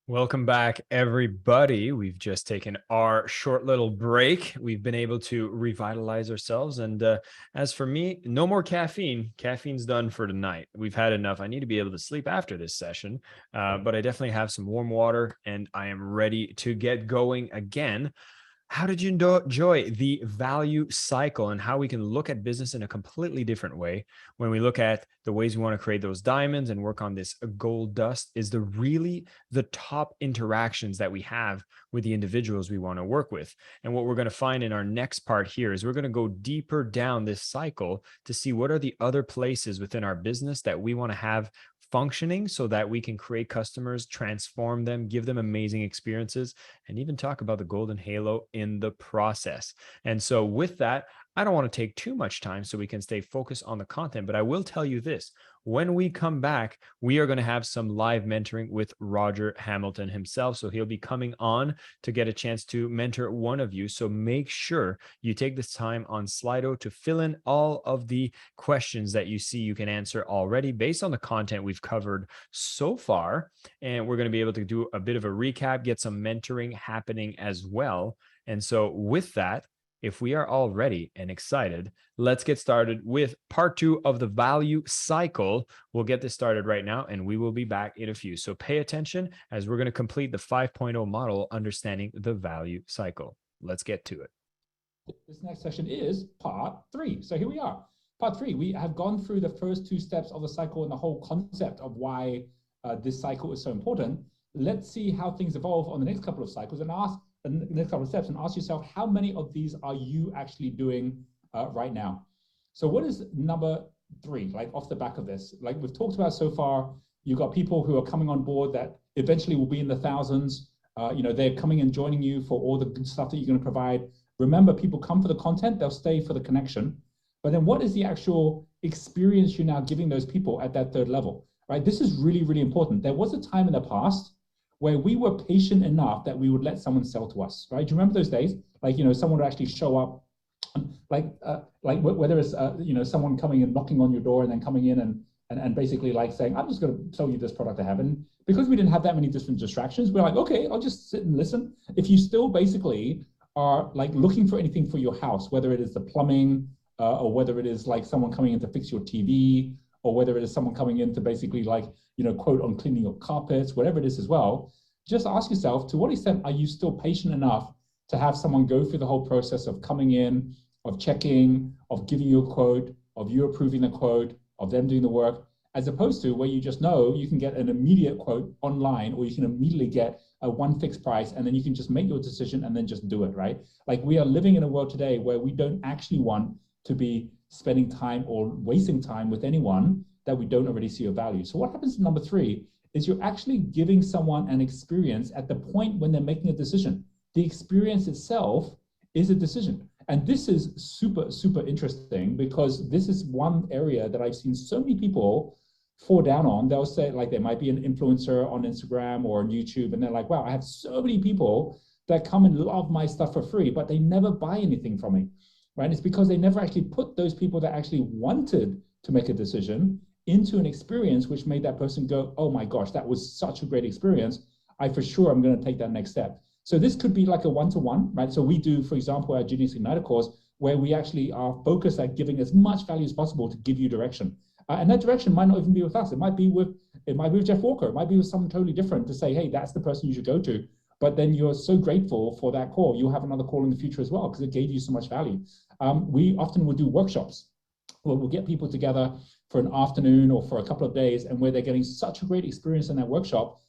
Welcome back, everybody. We've just taken our short little break. We've been able to revitalize ourselves. And as for me, no more caffeine. Caffeine's done for tonight. We've had enough. I need to be able to sleep after this session, but I definitely have some warm water and I am ready to get going again. How did you enjoy the value cycle and how we can look at business in a completely different way when we look at the ways we want to create those diamonds and work on this gold dust? Is the top interactions that we have with the individuals we want to work with? And what we're going to find in our next part here is we're going to go deeper down this cycle to see what are the other places within our business that we want to have functioning so that we can create customers, transform them, give them amazing experiences, and even talk about the golden halo in the process. And so, with that, I don't want to take too much time so we can stay focused on the content, but I will tell you this. When we come back, we are going to have some live mentoring with Roger Hamilton himself. So he'll be coming on to get a chance to mentor one of you. So make sure you take this time on Slido to fill in all of the questions that you see you can answer already based on the content we've covered so far. And we're going to be able to do a bit of a recap, get some mentoring happening as well. And so with that, if we are all ready and excited, let's get started with part 2 of the value cycle. We'll get this started right now and we will be back in a few. So pay attention as we're going to complete the 5.0 model, understanding the value cycle. Let's get to it. This next session is part 3. So here we are. Part 3, we have gone through the first 2 steps of the cycle and the whole concept of why this cycle is so important. Let's see how things evolve on the next couple of cycles and the next couple of steps and ask yourself, how many of these are you actually doing right now? So what is number 3, like off the back of this? Like we've talked about so far, you've got people who are coming on board that eventually will be in the thousands. They're coming and joining you for all the good stuff that you're going to provide. Remember, people come for the content, they'll stay for the connection. But then what is the actual experience you're now giving those people at that 3rd level, right? This is really, really important. There was a time in the past where we were patient enough that we would let someone sell to us, right? Do you remember those days? Like, someone would actually show up, like whether it's, someone coming and knocking on your door and then coming in and basically like saying, I'm just going to sell you this product I have. And because we didn't have that many different distractions, we're like, okay, I'll just sit and listen. If you still basically are like looking for anything for your house, whether it is the plumbing or whether it is like someone coming in to fix your TV, or whether it is someone coming in to basically like, quote on cleaning your carpets, whatever it is as well, just ask yourself, to what extent are you still patient enough to have someone go through the whole process of coming in, of checking, of giving you a quote, of you approving the quote, of them doing the work, as opposed to where you just know you can get an immediate quote online, or you can immediately get a one fixed price, and then you can just make your decision and then just do it, right? Like we are living in a world today where we don't actually want to be spending time or wasting time with anyone that we don't already see your value. So what happens in number 3 is you're actually giving someone an experience at the point when they're making a decision. The experience itself is a decision. And this is super, super interesting because this is one area that I've seen so many people fall down on. They'll say, like, they might be an influencer on Instagram or on YouTube, and they're like, wow, I have so many people that come and love my stuff for free, but they never buy anything from me, right? It's because they never actually put those people that actually wanted to make a decision into an experience which made that person go, oh my gosh, that was such a great experience. I for sure I'm going to take that next step. So this could be like a one-to-one, right? So we do, for example, our Genius Igniter course, where we actually are focused at giving as much value as possible to give you direction. And that direction might not even be with us. It might be with Jeff Walker. It might be with someone totally different to say, hey, that's the person you should go to. But then you're so grateful for that call. You'll have another call in the future as well because it gave you so much value. We often will do workshops where we'll get people together for an afternoon or for a couple of days, and where they're getting such a great experience in that workshop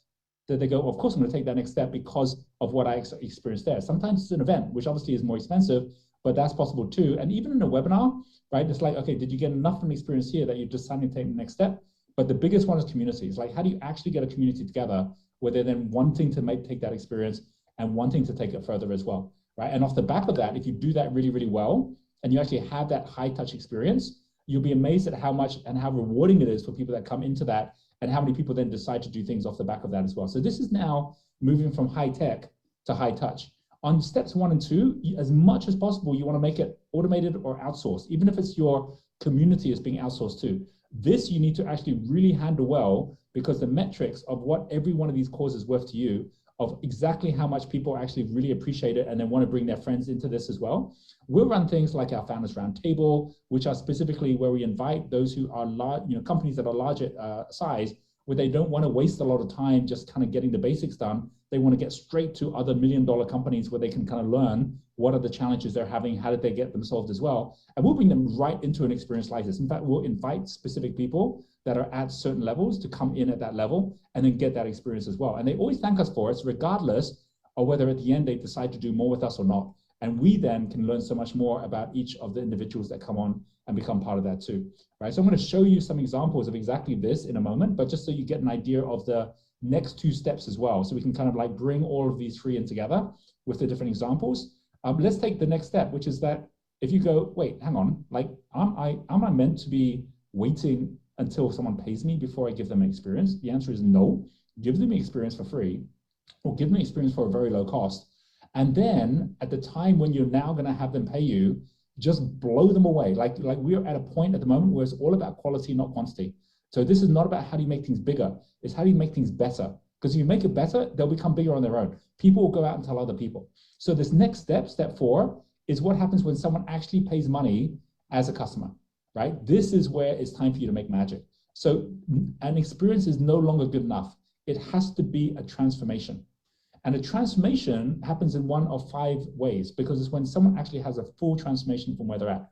that they go, of course, I'm going to take that next step because of what I experienced there. Sometimes it's an event, which obviously is more expensive, but that's possible too. And even in a webinar, right, it's like, okay, did you get enough of an experience here that you're deciding to take the next step? But the biggest one is communities. Like, how do you actually get a community together where they're then wanting to take that experience and wanting to take it further as well, right? And off the back of that, if you do that really, really well, and you actually have that high touch experience, you'll be amazed at how much and how rewarding it is for people that come into that, and how many people then decide to do things off the back of that as well. So this is now moving from high tech to high touch. On steps 1 and 2, as much as possible, you want to make it automated or outsourced, even if it's your community is being outsourced to. This you need to actually really handle well, because the metrics of what every one of these causes is worth to you, of exactly how much people actually really appreciate it and then want to bring their friends into this as well. We'll run things like our Founders Roundtable, which are specifically where we invite those who are large, companies that are larger size, where they don't want to waste a lot of time just kind of getting the basics done. They want to get straight to other $1 million companies where they can kind of learn what are the challenges they're having, how did they get them solved as well. And we'll bring them right into an experience like this. In fact, we'll invite specific people that are at certain levels to come in at that level and then get that experience as well. And they always thank us for it, regardless of whether at the end they decide to do more with us or not. And we then can learn so much more about each of the individuals that come on and become part of that too, right? So I'm going to show you some examples of exactly this in a moment, but just so you get an idea of the next two steps as well. So we can kind of like bring all of these three in together with the different examples. Let's take the next step, which is that if you go, wait, hang on, like, am I meant to be waiting until someone pays me before I give them an experience? The answer is no. Give them the experience for free, or give them the experience for a very low cost. And then at the time when you're now going to have them pay you, just blow them away. Like we're at a point at the moment where it's all about quality, not quantity. So this is not about how do you make things bigger, it's how do you make things better. Because if you make it better, they'll become bigger on their own. People will go out and tell other people. So this next step, step 4, is what happens when someone actually pays money as a customer, right? This is where it's time for you to make magic. So an experience is no longer good enough. It has to be a transformation. And a transformation happens in one of 5 ways, because it's when someone actually has a full transformation from where they're at.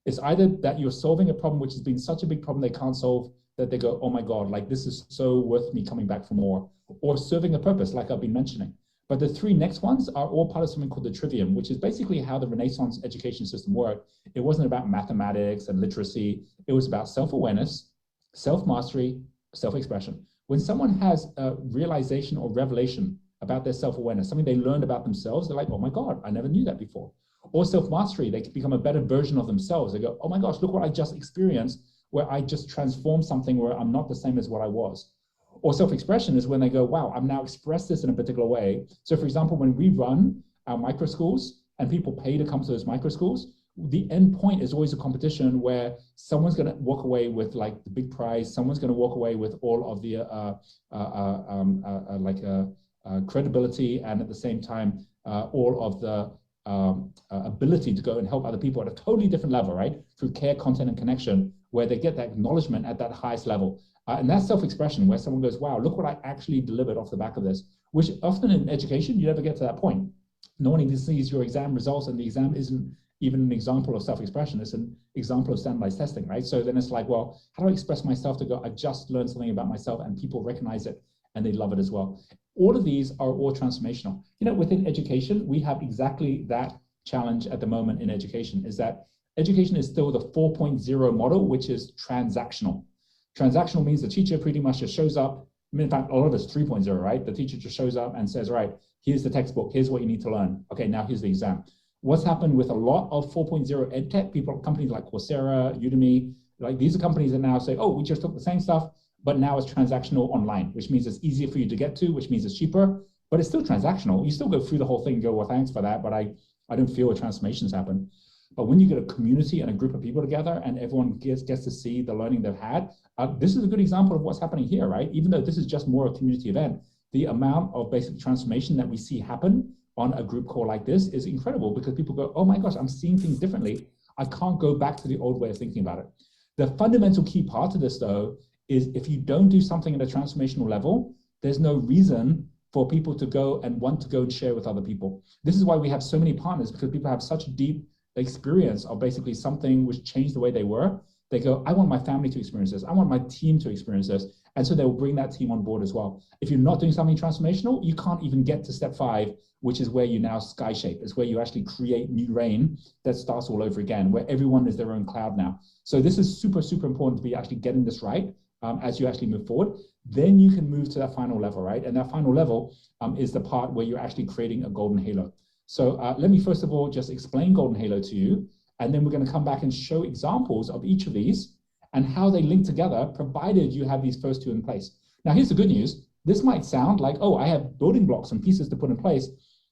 It's either that you're solving a problem which has been such a big problem they can't solve, that they go, oh my God, like this is so worth me coming back for more, or serving a purpose like I've been mentioning. But the 3 next ones are all part of something called the trivium, which is basically how the Renaissance education system worked. It wasn't about mathematics and literacy. It was about self-awareness, self-mastery, self-expression. When someone has a realization or revelation about their self-awareness, something they learned about themselves, they're like, oh my God, I never knew that before. Or self-mastery, they can become a better version of themselves. They go, oh my gosh, look what I just experienced, where I just transformed something where I'm not the same as what I was. Or self-expression is when they go, wow, I've now expressed this in a particular way. So for example, when we run our micro schools and people pay to come to those micro schools, the end point is always a competition where someone's going to walk away with like the big prize. Someone's going to walk away with all of the credibility, and at the same time, all of the ability to go and help other people at a totally different level, right? Through care, content, and connection, where they get that acknowledgement at that highest level. And that's self-expression, where someone goes, wow, look what I actually delivered off the back of this, which often in education, you never get to that point. No one even sees your exam results, and the exam isn't even an example of self-expression. It's an example of standardized testing, right? So then it's like, well, how do I express myself to go, I just learned something about myself, and people recognize it and they love it as well. All of these are all transformational. You know, within education, we have exactly that challenge at the moment in education, is that education is still the 4.0 model, which is transactional. Transactional means the teacher pretty much just shows up. I mean, in fact, a lot of it's 3.0, right? The teacher just shows up and says, right, here's the textbook, here's what you need to learn. Okay, now here's the exam. What's happened with a lot of 4.0 edtech people, companies like Coursera, Udemy, like these are companies that now say, oh, we just took the same stuff, but now it's transactional online, which means it's easier for you to get to, which means it's cheaper, but it's still transactional. You still go through the whole thing and go, well, thanks for that, but I don't feel a transformation's happen. But when you get a community and a group of people together and everyone gets to see the learning they've had, this is a good example of what's happening here, right? Even though this is just more a community event, the amount of basic transformation that we see happen on a group call like this is incredible, because people go, oh my gosh, I'm seeing things differently. I can't go back to the old way of thinking about it. The fundamental key part of this, though, is if you don't do something at a transformational level, there's no reason for people to go and want to go and share with other people. This is why we have so many partners, because people have such a deep experience of basically something which changed the way they were. They go, I want my family to experience this. I want my team to experience this. And so they'll bring that team on board as well. If you're not doing something transformational, you can't even get to step 5, which is where you now sky shape. It's where you actually create new rain that starts all over again, where everyone is their own cloud now. So this is super, super important to be actually getting this right as you actually move forward. Then you can move to that final level, right? And that final level is the part where you're actually creating a golden halo. So let me first of all just explain Golden Halo to you, and then we're going to come back and show examples of each of these and how they link together, provided you have these first 2 in place. Now, here's the good news. This might sound like, oh, I have building blocks and pieces to put in place,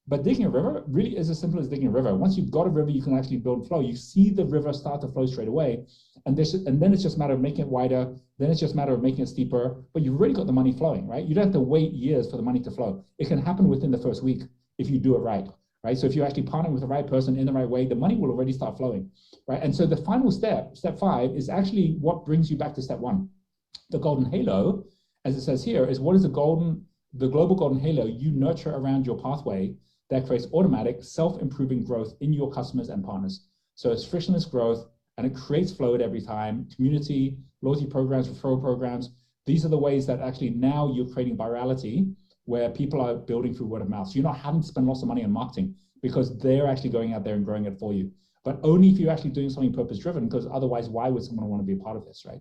But digging a river really is as simple as digging a river. Once you've got a river, you can actually build flow. You see the river start to flow straight away. And then it's just a matter of making it wider. Then it's just a matter of making it steeper. But you've already got the money flowing, right? You don't have to wait years for the money to flow. It can happen within the first week if you do it right, right? So if you're actually partnering with the right person in the right way, the money will already start flowing, right? And so the final step, step 5, is actually what brings you back to step 1. The golden halo, as it says here, is what is the global golden halo you nurture around your pathway that creates automatic self-improving growth in your customers and partners. So it's frictionless growth, and it creates flow at every time. Community, loyalty programs, referral programs. These are the ways that actually now you're creating virality where people are building through word of mouth. So you're not having to spend lots of money on marketing because they're actually going out there and growing it for you. But only if you're actually doing something purpose-driven, because otherwise, why would someone want to be a part of this, right?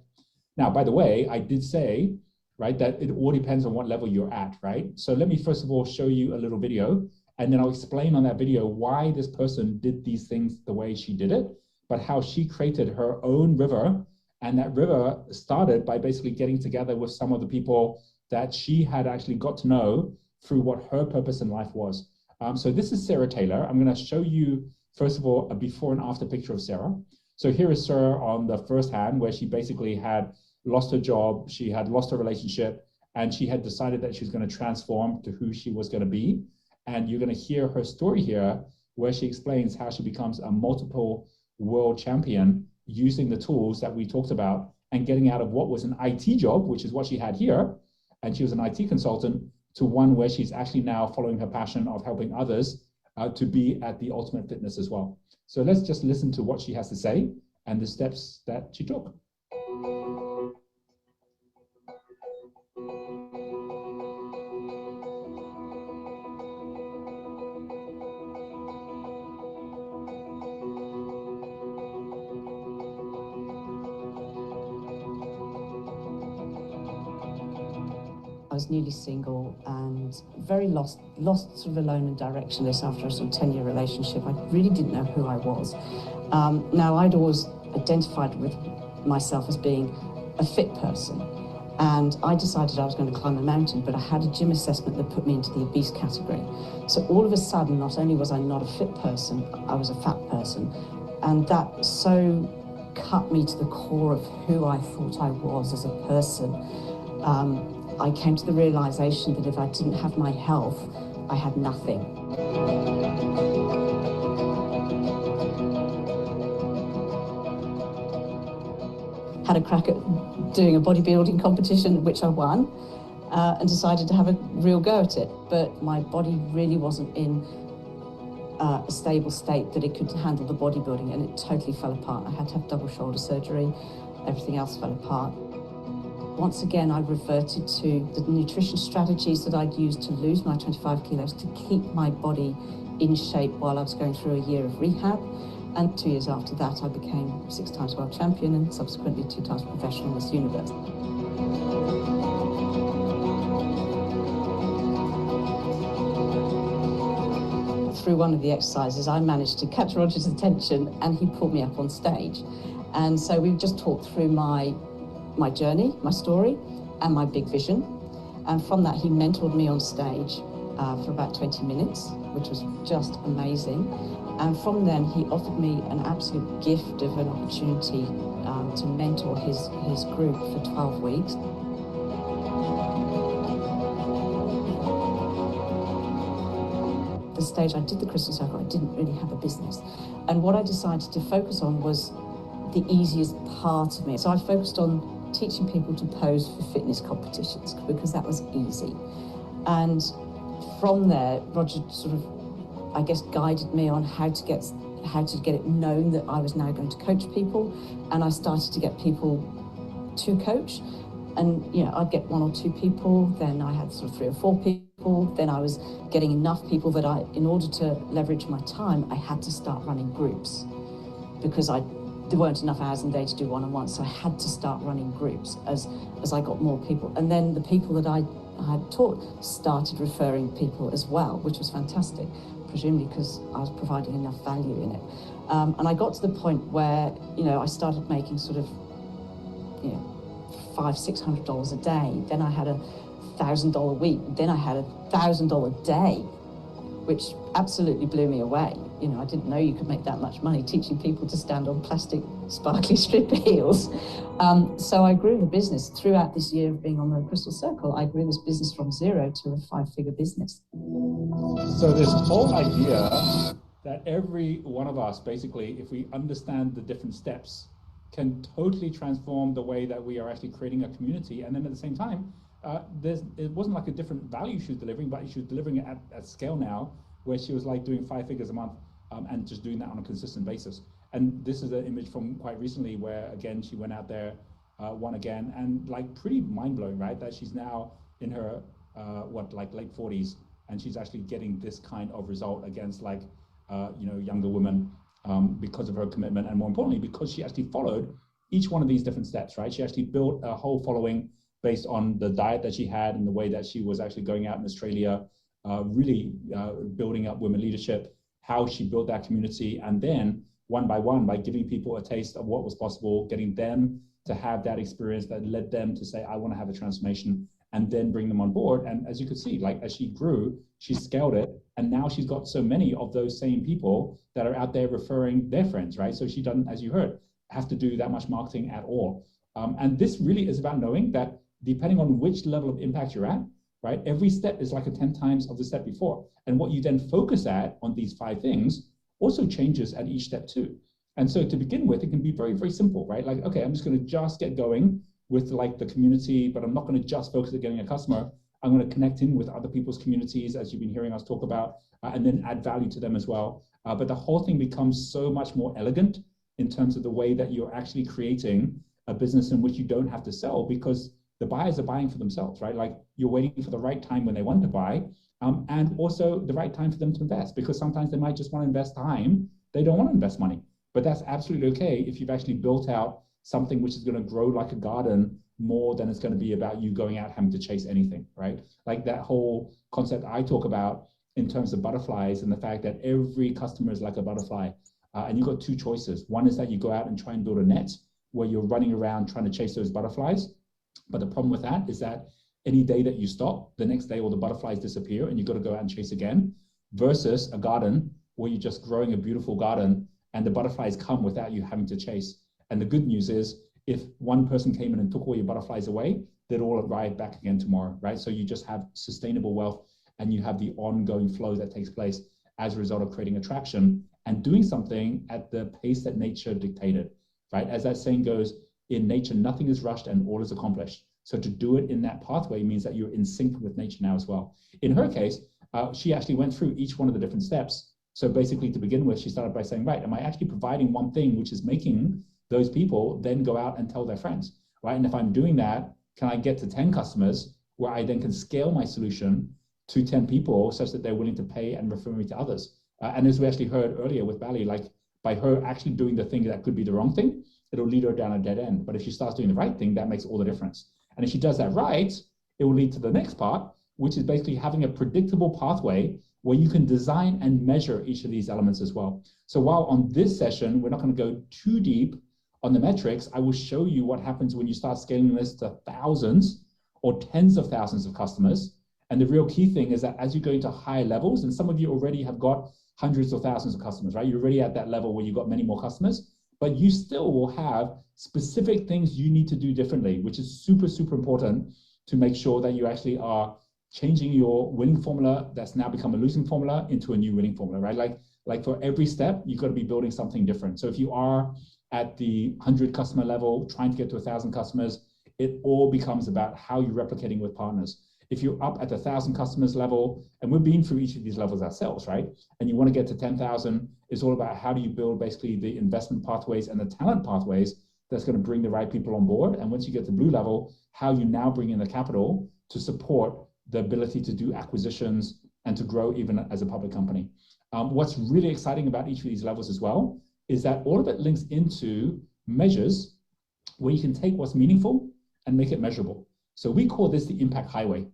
Now, by the way, I did say, right, that it all depends on what level you're at, right? So let me first of all show you a little video, and then I'll explain on that video why this person did these things the way she did it, but how she created her own river. And that river started by basically getting together with some of the people that she had actually got to know through what her purpose in life was. So this is Sarah Taylor. I'm going to show you, first of all, a before and after picture of Sarah. So here is Sarah on the first hand, where she basically had lost her job, she had lost her relationship, and she had decided that she was going to transform to who she was going to be. And you're going to hear her story here, where she explains how she becomes a multiple world champion using the tools that we talked about and getting out of what was an IT job, which is what she had here, and she was an IT consultant, to one where she's actually now following her passion of helping others to be at the ultimate fitness as well. So let's just listen to what she has to say and the steps that she took. I was newly single and very lost sort of alone and directionless after a sort of 10-year relationship. I really didn't know who I was. Now, I'd always identified with myself as being a fit person, and I decided I was going to climb a mountain, but I had a gym assessment that put me into the obese category. So all of a sudden, not only was I not a fit person, I was a fat person, and that so cut me to the core of who I thought I was as a person. I came to the realization that if I didn't have my health, I had nothing. Had a crack at doing a bodybuilding competition, which I won, and decided to have a real go at it. But my body really wasn't in a stable state that it could handle the bodybuilding, and it totally fell apart. I had to have double shoulder surgery. Everything else fell apart. Once again, I reverted to the nutrition strategies that I'd used to lose my 25 kilos, to keep my body in shape while I was going through a year of rehab. And 2 years after that, I became 6 times world champion and subsequently 2 times professional Miss Universe. Through one of the exercises, I managed to catch Roger's attention and he pulled me up on stage. And so we just talked through my journey, my story, and my big vision. And from that, he mentored me on stage for about 20 minutes, which was just amazing. And from then, he offered me an absolute gift of an opportunity to mentor his group for 12 weeks. The stage I did the Crystal Circle, I didn't really have a business. And what I decided to focus on was the easiest part of me. So I focused on teaching people to pose for fitness competitions because that was easy. And from there, Roger sort of, I guess, guided me on how to get it known that I was now going to coach people. And I started to get people to coach. And, you know, I'd get 1 or 2 people, then I had sort of 3 or 4 people, then I was getting enough people that in order to leverage my time, I had to start running groups because there weren't enough hours in the day to do one-on-one, so I had to start running groups as I got more people. And then the people that I had taught started referring people as well, which was fantastic, presumably because I was providing enough value in it. And I got to the point where, you know, I started making sort of, you know, $500-600 a day. Then I had $1,000 week. Then I had $1,000 day. which absolutely blew me away. You know, I didn't know you could make that much money teaching people to stand on plastic sparkly stripper heels. So I grew the business throughout this year of being on the Crystal Circle. I grew this business from 0 to a 5-figure business. So this whole idea that every one of us, basically, if we understand the different steps, can totally transform the way that we are actually creating a community. And then at the same time, it wasn't like a different value she was delivering, but she was delivering it at scale now, where she was like doing 5 figures a month and just doing that on a consistent basis. And this is an image from quite recently where, again, she went out there, won again, and like pretty mind-blowing, right? That she's now in her, like late 40s, and she's actually getting this kind of result against like, younger women because of her commitment, and more importantly, because she actually followed each one of these different steps, right? She actually built a whole following based on the diet that she had and the way that she was actually going out in Australia, really building up women leadership, how she built that community, and then one by one, by giving people a taste of what was possible, getting them to have that experience that led them to say, I want to have a transformation, and then bring them on board. And as you could see, like as she grew, she scaled it, and now she's got so many of those same people that are out there referring their friends, right? So she doesn't, as you heard, have to do that much marketing at all. And this really is about knowing that depending on which level of impact you're at, right, every step is like a 10 times of the step before. And what you then focus at on these 5 things also changes at each step too. And so to begin with, it can be very, very simple, right? Like, okay, I'm just going to just get going with like the community, but I'm not going to just focus at getting a customer. I'm going to connect in with other people's communities, as you've been hearing us talk about, and then add value to them as well. But the whole thing becomes so much more elegant in terms of the way that you're actually creating a business in which you don't have to sell, because the buyers are buying for themselves, right? Like you're waiting for the right time when they want to buy, and also the right time for them to invest, because sometimes they might just want to invest time. They don't want to invest money, but that's absolutely okay if you've actually built out something which is going to grow like a garden more than it's going to be about you going out having to chase anything, right? Like that whole concept I talk about in terms of butterflies and the fact that every customer is like a butterfly. And you've got 2 choices. One is that you go out and try and build a net where you're running around trying to chase those butterflies. But the problem with that is that any day that you stop, the next day all the butterflies disappear and you've got to go out and chase again, versus a garden where you're just growing a beautiful garden and the butterflies come without you having to chase. And the good news is, if one person came in and took all your butterflies away, they'd all arrive back again tomorrow, right? So you just have sustainable wealth and you have the ongoing flow that takes place as a result of creating attraction and doing something at the pace that nature dictated, right? As that saying goes, in nature, nothing is rushed and all is accomplished. So to do it in that pathway means that you're in sync with nature now as well. In her case, she actually went through each one of the different steps. So basically to begin with, she started by saying, right, am I actually providing one thing which is making those people then go out and tell their friends, right? And if I'm doing that, can I get to 10 customers where I then can scale my solution to 10 people such that they're willing to pay and refer me to others? And as we actually heard earlier with Bally, like by her actually doing the thing that could be the wrong thing, it'll lead her down a dead end. But if she starts doing the right thing, that makes all the difference. And if she does that right, it will lead to the next part, which is basically having a predictable pathway where you can design and measure each of these elements as well. So while on this session, we're not going to go too deep on the metrics, I will show you what happens when you start scaling this to thousands or tens of thousands of customers. And the real key thing is that as you go into higher levels, and some of you already have got hundreds or thousands of customers, right? You're already at that level where you've got many more customers, but you still will have specific things you need to do differently, which is super, super important to make sure that you actually are changing your winning formula that's now become a losing formula into a new winning formula, right? Like for every step, you've got to be building something different. So if you are at the 100 customer level, trying to get to 1,000 customers, it all becomes about how you're replicating with partners. If you're up at the 1,000 customers level, and we've been through each of these levels ourselves, right? And you want to get to 10,000, it's all about how do you build basically the investment pathways and the talent pathways that's going to bring the right people on board. And once you get to blue level, how you now bring in the capital to support the ability to do acquisitions and to grow even as a public company. What's really exciting about each of these levels as well is that all of it links into measures where you can take what's meaningful and make it measurable. So we call this the impact highway.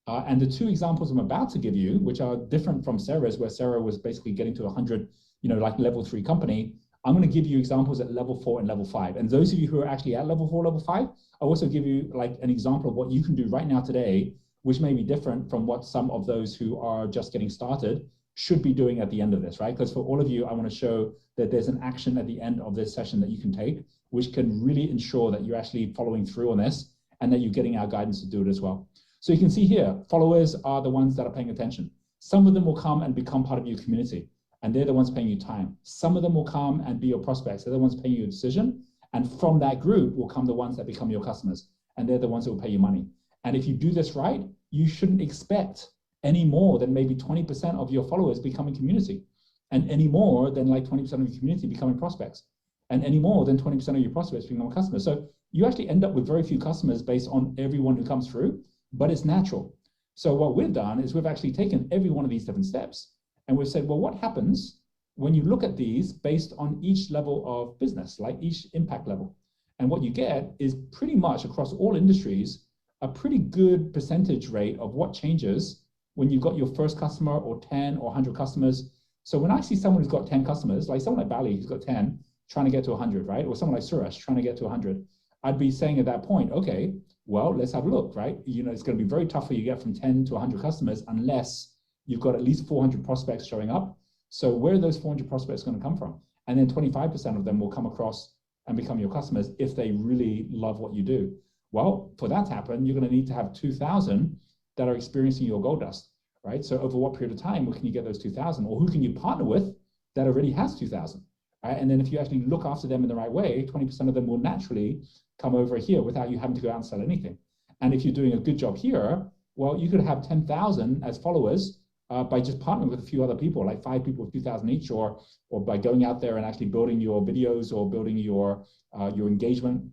And the 2 examples I'm about to give you, which are different from Sarah's, where Sarah was basically getting to 100, like level 3 company, I'm going to give you examples at level 4 and level 5. And those of you who are actually at level 4, level 5, I'll also give you like an example of what you can do right now today, which may be different from what some of those who are just getting started should be doing at the end of this, right? Because for all of you, I want to show that there's an action at the end of this session that you can take, which can really ensure that you're actually following through on this and that you're getting our guidance to do it as well. So you can see here, followers are the ones that are paying attention. Some of them will come and become part of your community, and they're the ones paying you time. Some of them will come and be your prospects. They're the ones paying you a decision. And from that group will come the ones that become your customers, and they're the ones that will pay you money. And if you do this right, you shouldn't expect any more than maybe 20% of your followers becoming community, and any more than like 20% of your community becoming prospects, and any more than 20% of your prospects becoming customers. So you actually end up with very few customers based on everyone who comes through, but it's natural. So what we've done is we've actually taken every one of these different steps and we've said, well, what happens when you look at these based on each level of business, like each impact level? And what you get is pretty much across all industries, a pretty good percentage rate of what changes when you've got your first customer or 10 or 100 customers. So when I see someone who's got 10 customers, like someone like Bali who's got 10, trying to get to 100, right? Or someone like Suresh trying to get to 100, I'd be saying at that point, okay, well, let's have a look, right? You know, it's going to be very tough for you to get from 10 to 100 customers unless you've got at least 400 prospects showing up. So where are those 400 prospects going to come from? And then 25% of them will come across and become your customers if they really love what you do. Well, for that to happen, you're going to need to have 2,000 that are experiencing your gold dust, right? So over what period of time can you get those 2,000? Or who can you partner with that already has 2,000, right? And then if you actually look after them in the right way, 20% of them will naturally come over here without you having to go out and sell anything. And if you're doing a good job here, well, you could have 10,000 as followers by just partnering with a few other people, like 5 people with 2,000 each, or by going out there and actually building your videos or building your engagement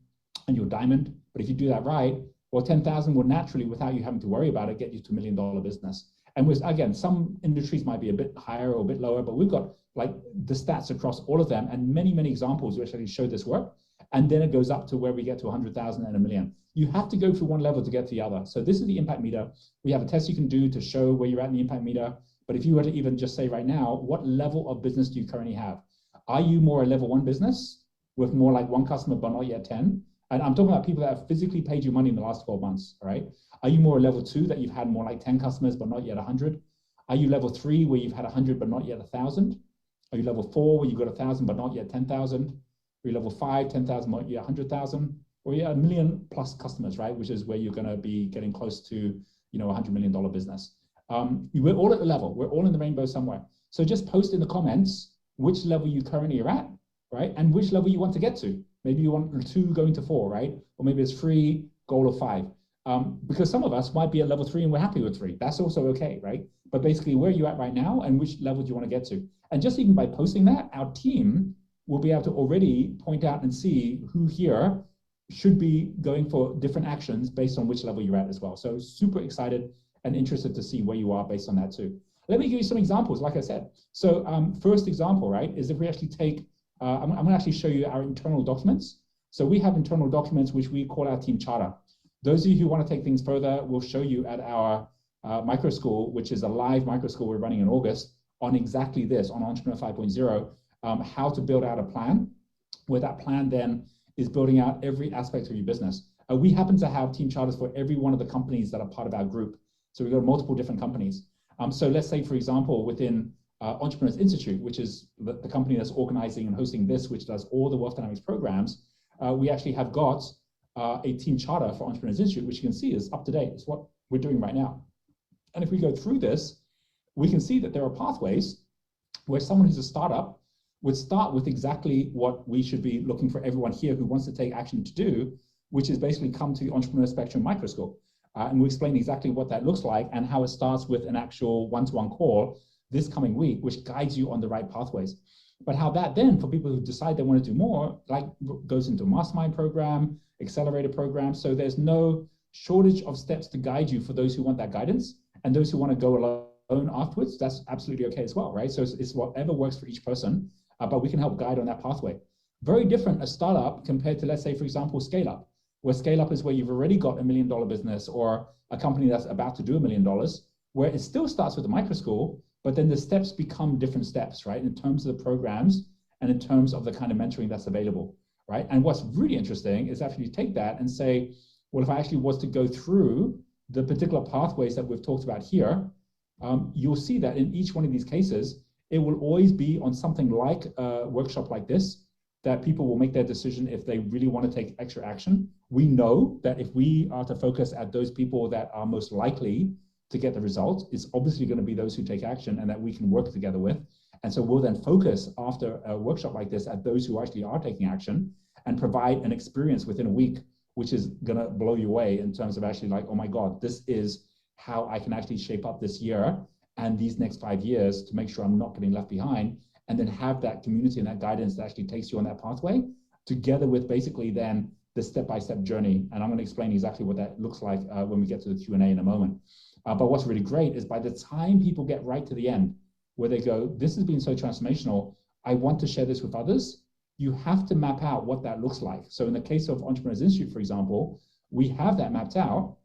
and your diamond. But if you do that right, well, 10,000 will naturally, without you having to worry about it, get you to $1 million business. And with, again, some industries might be a bit higher or a bit lower, but we've got like the stats across all of them and many, many examples which actually show this work. And then it goes up to where we get to 100,000 and $1 million. You have to go through one level to get to the other. So this is the impact meter. We have a test you can do to show where you're at in the impact meter. But if you were to even just say right now, what level of business do you currently have? Are you more a level 1 business with more like 1 customer, but not yet 10? And I'm talking about people that have physically paid you money in the last 12 months, all right? Are you more a level 2 that you've had more like 10 customers, but not yet 100? Are you level 3 where you've had 100, but not yet 1,000? Are you level 4 where you've got 1,000, but not yet 10,000? Are you level 5, 10,000, but not yet 100,000? Or you're 1 million plus customers, right? Which is where you're going to be getting close to, you know, $100 million business. We're all at the level. We're all in the rainbow somewhere. So just post in the comments which level you currently are at, right? And which level you want to get to. Maybe you want 2 going to 4, right? Or maybe it's 3, goal of 5. Because some of us might be at level 3 and we're happy with 3. That's also okay, right? But basically, where are you at right now and which level do you want to get to? And just even by posting that, our team will be able to already point out and see who here should be going for different actions based on which level you're at as well. So super excited and interested to see where you are based on that too. Let me give you some examples, like I said. So first example, right, is if we actually take, I'm going to actually show you our internal documents. So we have internal documents which we call our team charter. Those of you who want to take things further, we'll show you at our micro school, which is a live micro school we're running in August on exactly this, on Entrepreneur 5.0, how to build out a plan, where that plan then is building out every aspect of your business. We happen to have team charters for every one of the companies that are part of our group. So we've got multiple different companies. So let's say, for example, within Entrepreneurs Institute, which is the company that's organizing and hosting this, which does all the Wealth Dynamics programs, we actually have got a team charter for Entrepreneurs Institute, which you can see is up to date. It's what we're doing right now. And if we go through this, we can see that there are pathways where someone who's a startup would start with exactly what we should be looking for everyone here who wants to take action to do, which is basically come to the Entrepreneur Spectrum Micro School. And we'll explain exactly what that looks like and how it starts with an actual one-to-one call this coming week, which guides you on the right pathways. But how that then, for people who decide they want to do more, like goes into a mastermind program, accelerator program. So there's no shortage of steps to guide you for those who want that guidance, and those who want to go alone afterwards, that's absolutely okay as well, right? So it's whatever works for each person, but we can help guide on that pathway. Very different a startup compared to, let's say, for example, scale up, where scale up is where you've already got $1 million business or a company that's about to do $1 million, where it still starts with a micro school, but then the steps become different steps, right? In terms of the programs and in terms of the kind of mentoring that's available, right? And what's really interesting is actually take that and say, well, if I actually was to go through the particular pathways that we've talked about here, you'll see that in each one of these cases, it will always be on something like a workshop like this, that people will make their decision if they really want to take extra action. We know that if we are to focus at those people that are most likely to get the result, it's obviously going to be those who take action and that we can work together with. And so we'll then focus after a workshop like this at those who actually are taking action and provide an experience within a week, which is going to blow you away in terms of actually like, oh my God, this is how I can actually shape up this year and these next 5 years to make sure I'm not getting left behind. And then have that community and that guidance that actually takes you on that pathway, together with basically then the step-by-step journey. And I'm going to explain exactly what that looks like when we get to the Q&A in a moment. But what's really great is by the time people get right to the end, where they go, this has been so transformational, I want to share this with others, you have to map out what that looks like. So in the case of Entrepreneurs Institute, for example, we have that mapped out.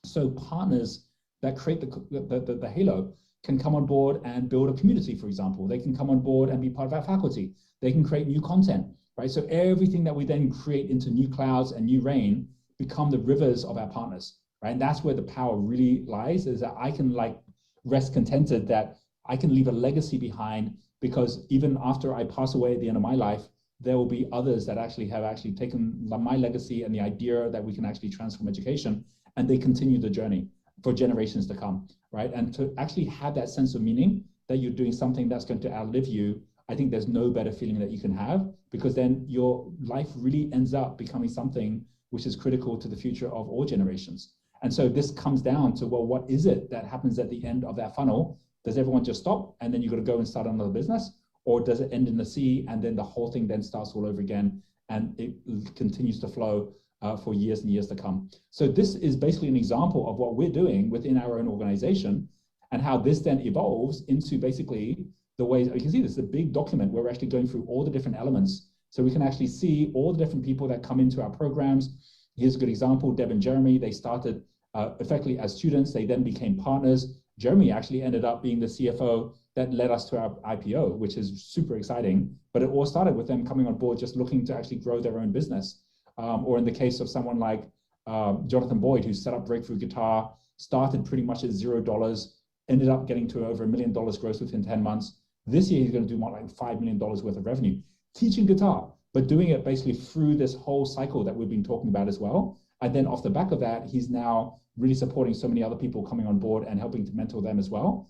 So partners that create the halo can come on board and build a community, for example. They can come on board and be part of our faculty. They can create new content, right? So everything that we then create into new clouds and new rain become the rivers of our partners, right? And that's where the power really lies, is that I can like rest contented that I can leave a legacy behind, because even after I pass away at the end of my life, there will be others that actually have actually taken my legacy and the idea that we can actually transform education, and they continue the journey for generations to come, right? And to actually have that sense of meaning that you're doing something that's going to outlive you, I think there's no better feeling that you can have, because then your life really ends up becoming something which is critical to the future of all generations. And so this comes down to, well, what is it that happens at the end of that funnel? Does everyone just stop and then you got to go and start another business? Or does it end in the sea and then the whole thing then starts all over again and it continues to flow for years and years to come? So this is basically an example of what we're doing within our own organization, and how this then evolves into basically the ways, you can see this is a big document where we're actually going through all the different elements. So we can actually see all the different people that come into our programs. Here's a good example, Deb and Jeremy, they started effectively as students, they then became partners. Jeremy actually ended up being the CFO that led us to our IPO, which is super exciting. But it all started with them coming on board, just looking to actually grow their own business. Or in the case of someone like Jonathan Boyd, who set up Breakthrough Guitar, started pretty much at $0, ended up getting to over $1 million gross within 10 months. This year, he's going to do more like $5 million worth of revenue, teaching guitar, but doing it basically through this whole cycle that we've been talking about as well. And then off the back of that, he's now really supporting so many other people coming on board and helping to mentor them as well.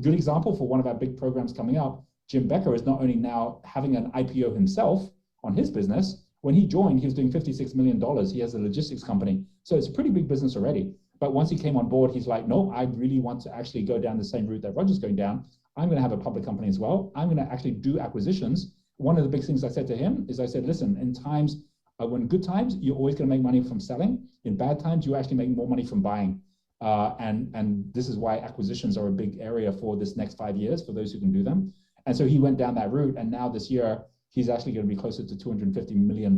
Good example for one of our big programs coming up, Jim Becker is not only now having an IPO himself on his business. When he joined, he was doing $56 million. He has a logistics company. So it's a pretty big business already. But once he came on board, he's like, no, I really want to actually go down the same route that Roger's going down. I'm going to have a public company as well. I'm going to actually do acquisitions. One of the big things I said to him is I said, listen, in times, when good times, you're always going to make money from selling. In bad times, you actually make more money from buying. And this is why acquisitions are a big area for this next 5 years for those who can do them. And so he went down that route. And now this year, he's actually going to be closer to $250 million,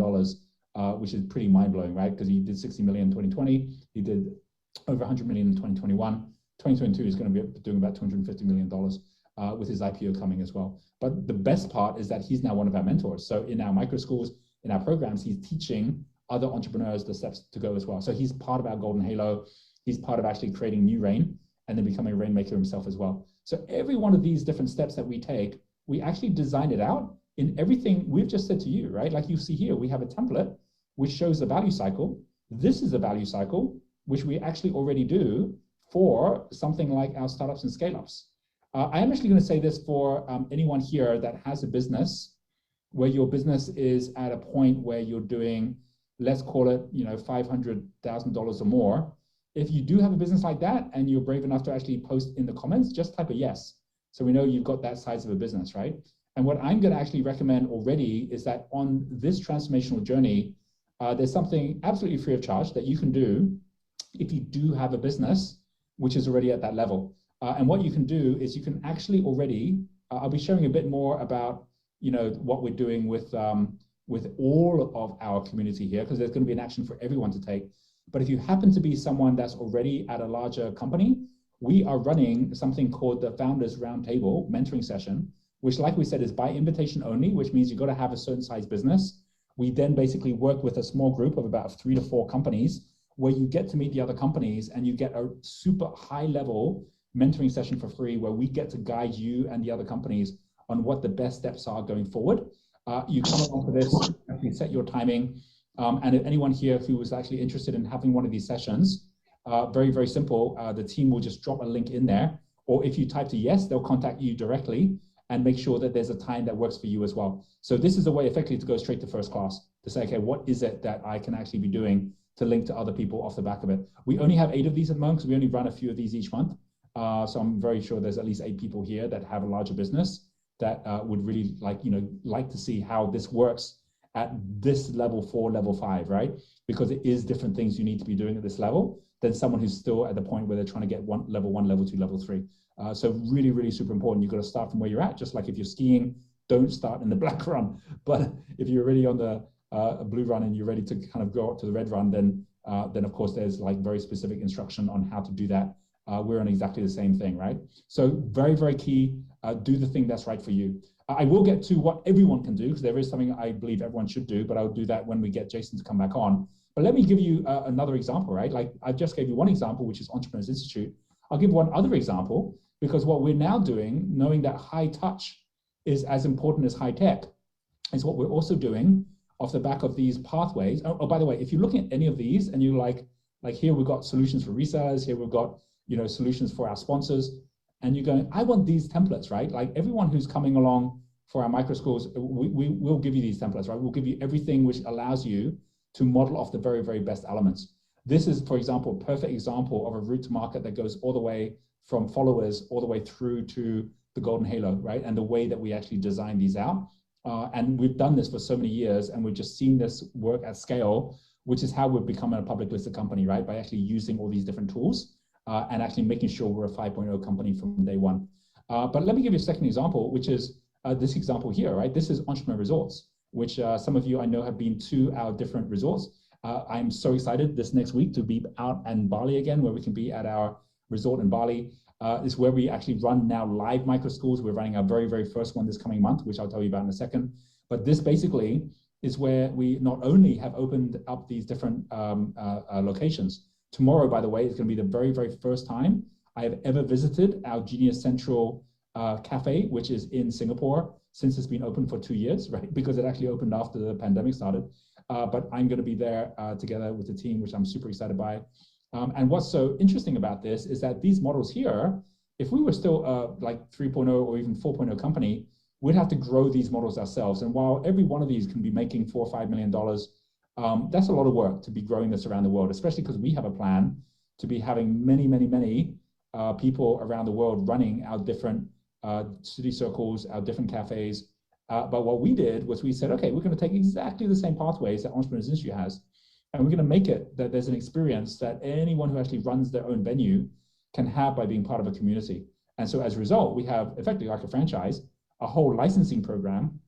which is pretty mind-blowing, right? Because he did 60 million in 2020. He did over 100 million in 2021. 2022 is going to be doing about $250 million with his IPO coming as well. But the best part is that he's now one of our mentors. So in our micro schools, in our programs, he's teaching other entrepreneurs the steps to go as well. So he's part of our Golden Halo. He's part of actually creating new rain and then becoming a rainmaker himself as well. So every one of these different steps that we take, we actually design it out in everything we've just said to you, right? Like you see here, we have a template which shows the value cycle. This is a value cycle, which we actually already do for something like our startups and scale-ups. I am actually going to say this for anyone here that has a business where your business is at a point where you're doing, let's call it, $500,000 or more. If you do have a business like that and you're brave enough to actually post in the comments, just type a yes. So we know you've got that size of a business, right? And what I'm going to actually recommend already is that on this transformational journey, there's something absolutely free of charge that you can do if you do have a business which is already at that level. And what you can do is you can actually already, I'll be showing a bit more about what we're doing with all of our community here, because there's going to be an action for everyone to take. But if you happen to be someone that's already at a larger company, we are running something called the Founders Roundtable mentoring session, which, like we said, is by invitation only, which means you've got to have a certain size business. We then basically work with a small group of about 3 to 4 companies where you get to meet the other companies and you get a super high level mentoring session for free where we get to guide you and the other companies on what the best steps are going forward. You come along for this, you set your timing. And if anyone here who is actually interested in having one of these sessions, very, very simple. The team will just drop a link in there. Or if you type to yes, they'll contact you directly and make sure that there's a time that works for you as well. So this is a way effectively to go straight to first class, to say, okay, what is it that I can actually be doing to link to other people off the back of it? We only have 8 of these at the moment because we only run a few of these each month. So I'm very sure there's at least 8 people here that have a larger business that would really like to see how this works at this level 4, level 5, right? Because it is different things you need to be doing at this level than someone who's still at the point where they're trying to get level 1, level 2, level 3. So really, really super important. You've got to start from where you're at. Just like if you're skiing, don't start in the black run. But if you're already on the blue run and you're ready to kind of go up to the red run, then of course there's like very specific instruction on how to do that. We're on exactly the same thing, right? So very, very key. Do the thing that's right for you. I will get to what everyone can do because there is something I believe everyone should do, but I'll do that when we get Jason to come back on. But let me give you another example, right? Like I just gave you one example, which is Entrepreneurs Institute. I'll give one other example because what we're now doing, knowing that high touch is as important as high tech, is what we're also doing off the back of these pathways. Oh, by the way, if you're looking at any of these and you like here we've got solutions for resellers, here we've got solutions for our sponsors, and you're going, I want these templates, right? Like everyone who's coming along for our micro schools, we will give you these templates, right? We'll give you everything which allows you to model off the very, very best elements. This is, for example, a perfect example of a route to market that goes all the way from followers all the way through to the golden halo, right? And the way that we actually design these out. And we've done this for so many years and we've just seen this work at scale, which is how we've become a public listed company, right? By actually using all these different tools and actually making sure we're a 5.0 company from day one. But let me give you a second example, which is this example here, right? This is Entrepreneur Resorts, which some of you I know have been to our different resorts. I'm so excited this next week to be out in Bali again, where we can be at our resort in Bali. Is where we actually run now live micro schools. We're running our very, very first one this coming month, which I'll tell you about in a second. But this basically is where we not only have opened up these different locations. Tomorrow, by the way, is going to be the very, very first time I have ever visited our Genius Central cafe, which is in Singapore, since it's been open for 2 years, right? Because it actually opened after the pandemic started. But I'm going to be there together with the team, which I'm super excited by. And what's so interesting about this is that these models here, if we were still like 3.0 or even 4.0 company, we'd have to grow these models ourselves. And while every one of these can be making $4 or $5 million, that's a lot of work to be growing this around the world, especially because we have a plan to be having many, many, many people around the world running our different city circles, our different cafes. But what we did was we said, okay, we're going to take exactly the same pathways that Entrepreneurs Institute has, and we're going to make it that there's an experience that anyone who actually runs their own venue can have by being part of a community. And so as a result, we have effectively like a franchise, a whole licensing program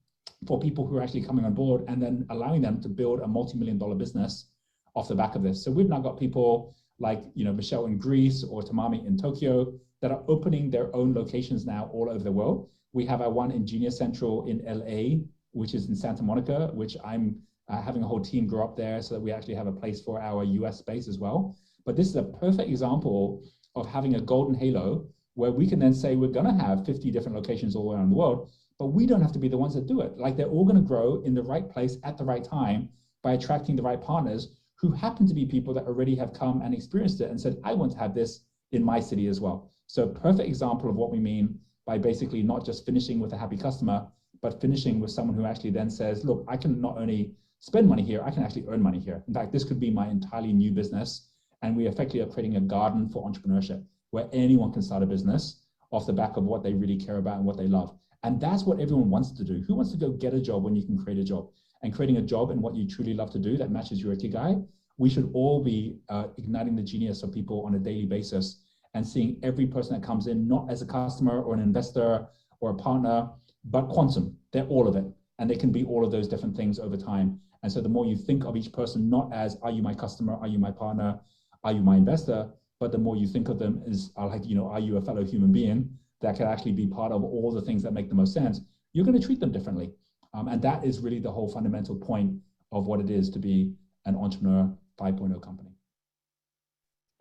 for people who are actually coming on board and then allowing them to build a multi-million-dollar business off the back of this. So we've now got people like, Michelle in Greece or Tamami in Tokyo that are opening their own locations now all over the world. We have our one in Genius Central in LA, which is in Santa Monica, which I'm having a whole team grow up there so that we actually have a place for our US space as well. But this is a perfect example of having a golden halo where we can then say we're going to have 50 different locations all around the world, but we don't have to be the ones that do it. Like they're all going to grow in the right place at the right time by attracting the right partners who happen to be people that already have come and experienced it and said, I want to have this in my city as well. So perfect example of what we mean by basically not just finishing with a happy customer, but finishing with someone who actually then says, look, I can not only spend money here, I can actually earn money here. In fact, this could be my entirely new business. And we effectively are creating a garden for entrepreneurship where anyone can start a business off the back of what they really care about and what they love. And that's what everyone wants to do. Who wants to go get a job when you can create a job? And creating a job in what you truly love to do that matches your ikigai, we should all be igniting the genius of people on a daily basis and seeing every person that comes in, not as a customer or an investor or a partner, but quantum. They're all of it. And they can be all of those different things over time. And so the more you think of each person, not as, are you my customer? Are you my partner? Are you my investor? But the more you think of them as like, are you a fellow human being that can actually be part of all the things that make the most sense? You're going to treat them differently. And that is really the whole fundamental point of what it is to be an entrepreneur 5.0 company.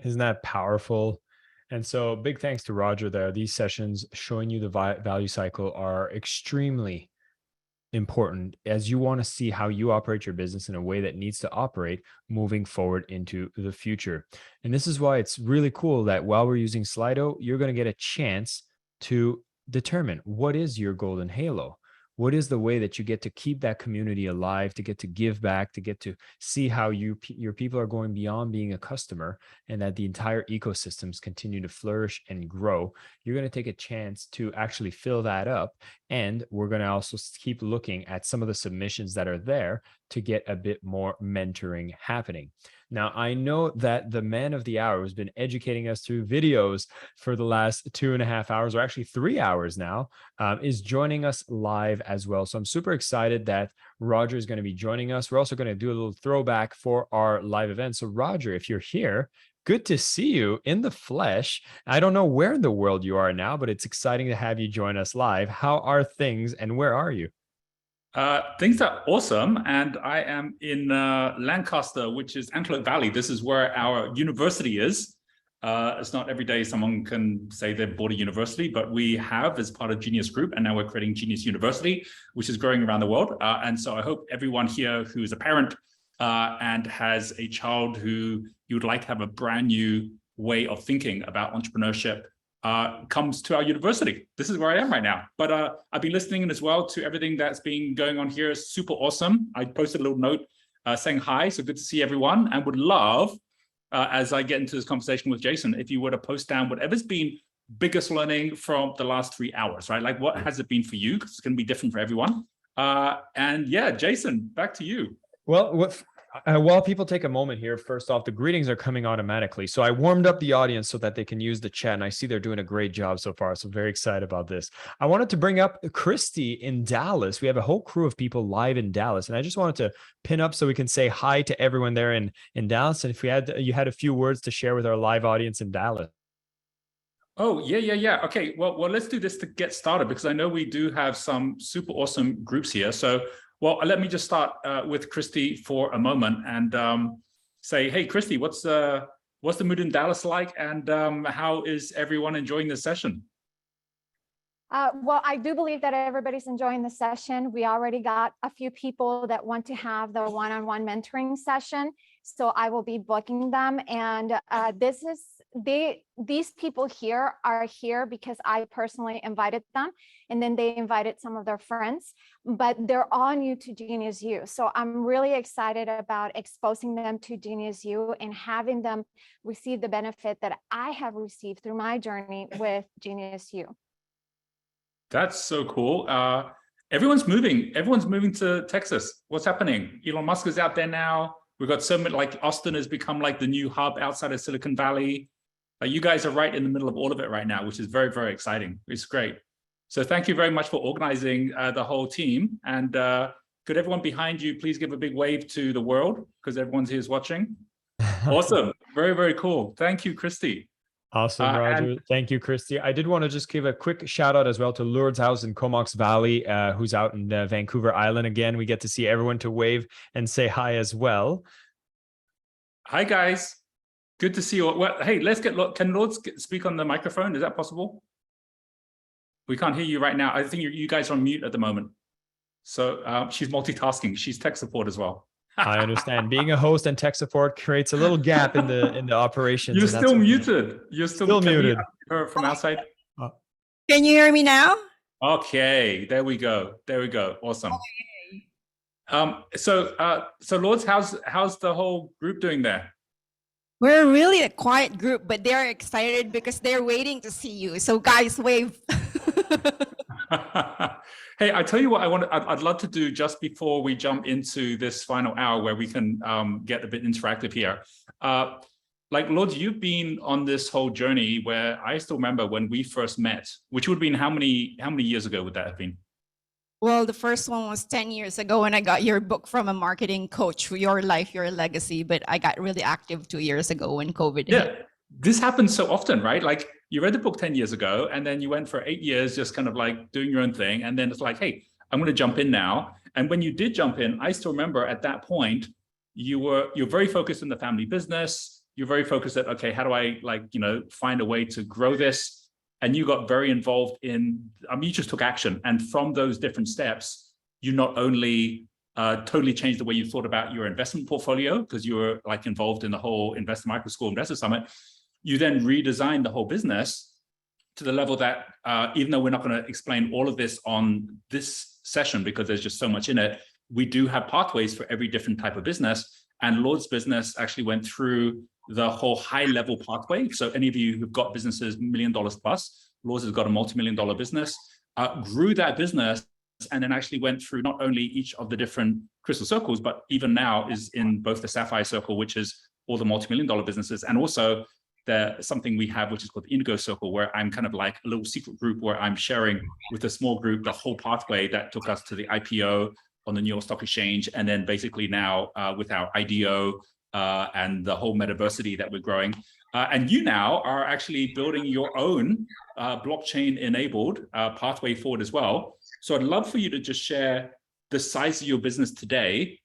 Isn't that powerful? And so big thanks to Roger there. These sessions showing you the value cycle are extremely important as you want to see how you operate your business in a way that needs to operate moving forward into the future. And this is why it's really cool that while we're using Slido, you're going to get a chance to determine what is your golden halo. What is the way that you get to keep that community alive, to get to give back, to get to see how your people are going beyond being a customer and that the entire ecosystems continue to flourish and grow? You're going to take a chance to actually fill that up. And we're going to also keep looking at some of the submissions that are there to get a bit more mentoring happening. Now, I know that the man of the hour has been educating us through videos for the last 2.5 hours, or actually 3 hours now, is joining us live as well. So I'm super excited that Roger is going to be joining us. We're also going to do a little throwback for our live event. So Roger, if you're here, good to see you in the flesh. I don't know where in the world you are now, but it's exciting to have you join us live. How are things and where are you? Things are awesome, and I am in Lancaster, which is Antelope Valley. This is where our university is. It's not every day someone can say they've bought a university, but we have as part of Genius Group, and now we're creating Genius University, which is growing around the world. And so I hope everyone here who is a parent and has a child who you would like to have a brand new way of thinking about entrepreneurship comes to our university. This is where I am right now. But I've been listening as well to everything that's been going on here. It's super awesome. I posted a little note saying hi, so good to see everyone, and would love, as I get into this conversation with Jason, if you were to post down whatever's been biggest learning from the last 3 hours, right? Like what has it been for you? Because it's going to be different for everyone. And yeah, Jason, back to you. Well, while people take a moment here, first off, the greetings are coming automatically. So I warmed up the audience so that they can use the chat, and I see they're doing a great job so far. So very excited about this. I wanted to bring up Christy in Dallas. We have a whole crew of people live in Dallas, and I just wanted to pin up so we can say hi to everyone there in Dallas. And if you had a few words to share with our live audience in Dallas. Oh, yeah. Okay, well, let's do this to get started, because I know we do have some super awesome groups here. So, well, let me just start with Christy for a moment and say, hey, Christy, what's the mood in Dallas like, and how is everyone enjoying the session? Well, I do believe that everybody's enjoying the session. We already got a few people that want to have the one-on-one mentoring session, so I will be booking them. And these people here are here because I personally invited them, and then they invited some of their friends, but they're all new to Genius U. So I'm really excited about exposing them to Genius U and having them receive the benefit that I have received through my journey with Genius U. That's so cool. Everyone's moving to Texas. What's happening? Elon Musk is out there now. We've got so many, like Austin has become like the new hub outside of Silicon Valley. You guys are right in the middle of all of it right now, which is very, very exciting. It's great. So thank you very much for organizing the whole team. And could everyone behind you please give a big wave to the world, because everyone's here is watching. Awesome. Very, very cool. Thank you, Christy. Awesome, Roger. Thank you, Christy. I did want to just give a quick shout out as well to Lourdes House in Comox Valley, who's out in Vancouver Island. Again, we get to see everyone to wave and say hi as well. Hi, guys. Good to see you. Well, hey, can Lourdes speak on the microphone? Is that possible? We can't hear you right now. I think you guys are on mute at the moment. So she's multitasking. She's tech support as well. I understand. Being a host and tech support creates a little gap in the operations. You're still muted. You're still muted. Her from outside. Can you hear me now? Okay, there we go. Awesome. So Lourdes, how's the whole group doing there? We're really a quiet group, but they're excited because they're waiting to see you. So guys, wave. Hey, I tell you what I'd love to do just before we jump into this final hour where we can get a bit interactive here. Like Lourdes, you've been on this whole journey where I still remember when we first met, which would have been how many years ago would that have been? Well, the first one was 10 years ago when I got your book from a marketing coach, Your Life, Your Legacy, but I got really active 2 years ago when COVID hit. This happens so often, right? Like you read the book 10 years ago and then you went for 8 years just kind of like doing your own thing. And then it's like, hey, I'm going to jump in now. And when you did jump in, I still remember at that point, you're very focused on the family business. you're very focused at, okay, how do I find a way to grow this? And you got very involved in, you just took action. And from those different steps, you not only totally changed the way you thought about your investment portfolio, because you were involved in the whole Investor Micro School Investor Summit, you then redesigned the whole business to the level that even though we're not going to explain all of this on this session, because there's just so much in it, we do have pathways for every different type of business. And Lord's business actually went through the whole high level pathway. So any of you who've got businesses $1 million plus, Lord's has got a multi-million-dollar business, grew that business, and then actually went through not only each of the different crystal circles, but even now is in both the Sapphire Circle, which is all the multi-million-dollar businesses, and also something we have, which is called the Indigo Circle, where I'm kind of like a little secret group where I'm sharing with a small group the whole pathway that took us to the IPO on the New York Stock Exchange, and then basically now with our IDO and the whole metaversity that we're growing. And you now are actually building your own blockchain-enabled pathway forward as well. So I'd love for you to just share the size of your business today,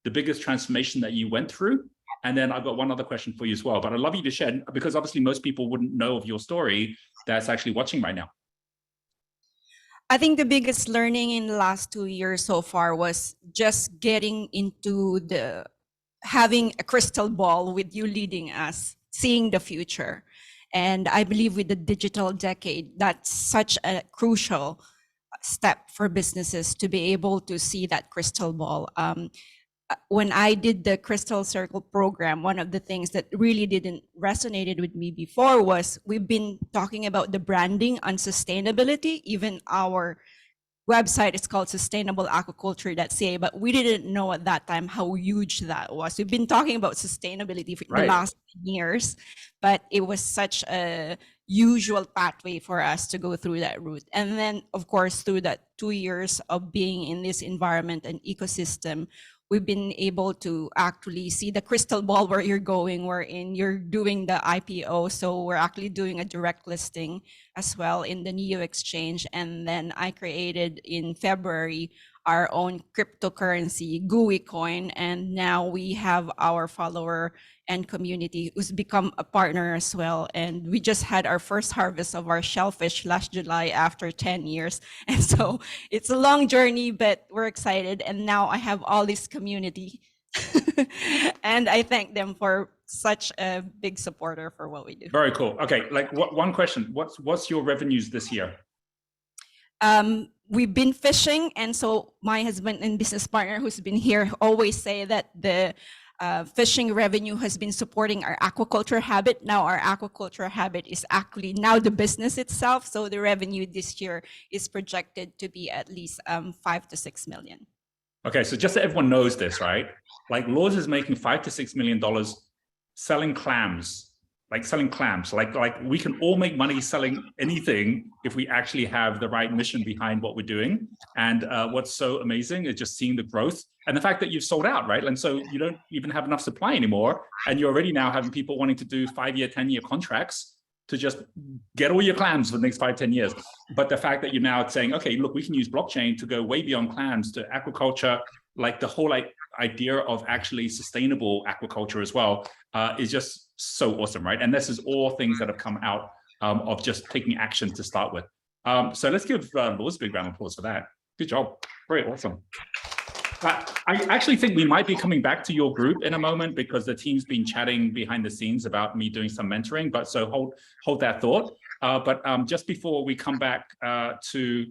the biggest transformation that you went through, and then I've got one other question for you as well. But I'd love you to share, because obviously most people wouldn't know of your story that's actually watching right now. I think the biggest learning in the last 2 years so far was just getting into having a crystal ball with you leading us, seeing the future. And I believe with the digital decade, that's such a crucial step for businesses to be able to see that crystal ball. When I did the Crystal Circle program, one of the things that really didn't resonated with me before was we've been talking about the branding and sustainability. Even our website is called sustainableaquaculture.ca, but we didn't know at that time how huge that was. We've been talking about sustainability for the last years, but it was such a usual pathway for us to go through that route. And then, of course, through that 2 years of being in this environment and ecosystem, we've been able to actually see the crystal ball where you're going, wherein you're doing the IPO. So we're actually doing a direct listing as well in the NEO exchange. And then I created in February our own cryptocurrency, GUI coin. And now we have our follower and community who's become a partner as well. And we just had our first harvest of our shellfish last July after 10 years. And so it's a long journey, but we're excited. And now I have all this community. And I thank them for such a big supporter for what we do. Very cool. Okay, one question. What's your revenues this year? We've been fishing, and so my husband and business partner who's been here always say that the fishing revenue has been supporting our aquaculture habit. Now our aquaculture habit is actually now the business itself. So the revenue this year is projected to be at least $5 to $6 million. Okay, so just so everyone knows this, right? Lords is making $5 to $6 million selling clams. Selling clams, we can all make money selling anything if we actually have the right mission behind what we're doing. And what's so amazing is just seeing the growth and the fact that you've sold out, right? And so you don't even have enough supply anymore. And you're already now having people wanting to do 5-year, 10-year contracts to just get all your clams for the next 5, 10 years. But the fact that you're now saying, okay, look, we can use blockchain to go way beyond clams to aquaculture, the whole idea of actually sustainable aquaculture as well is just so awesome, right? And this is all things that have come out of just taking action to start with. So let's give Lords a big round of applause for that. Good job. Very awesome. I actually think we might be coming back to your group in a moment because the team's been chatting behind the scenes about me doing some mentoring, but so hold that thought. But just before we come back to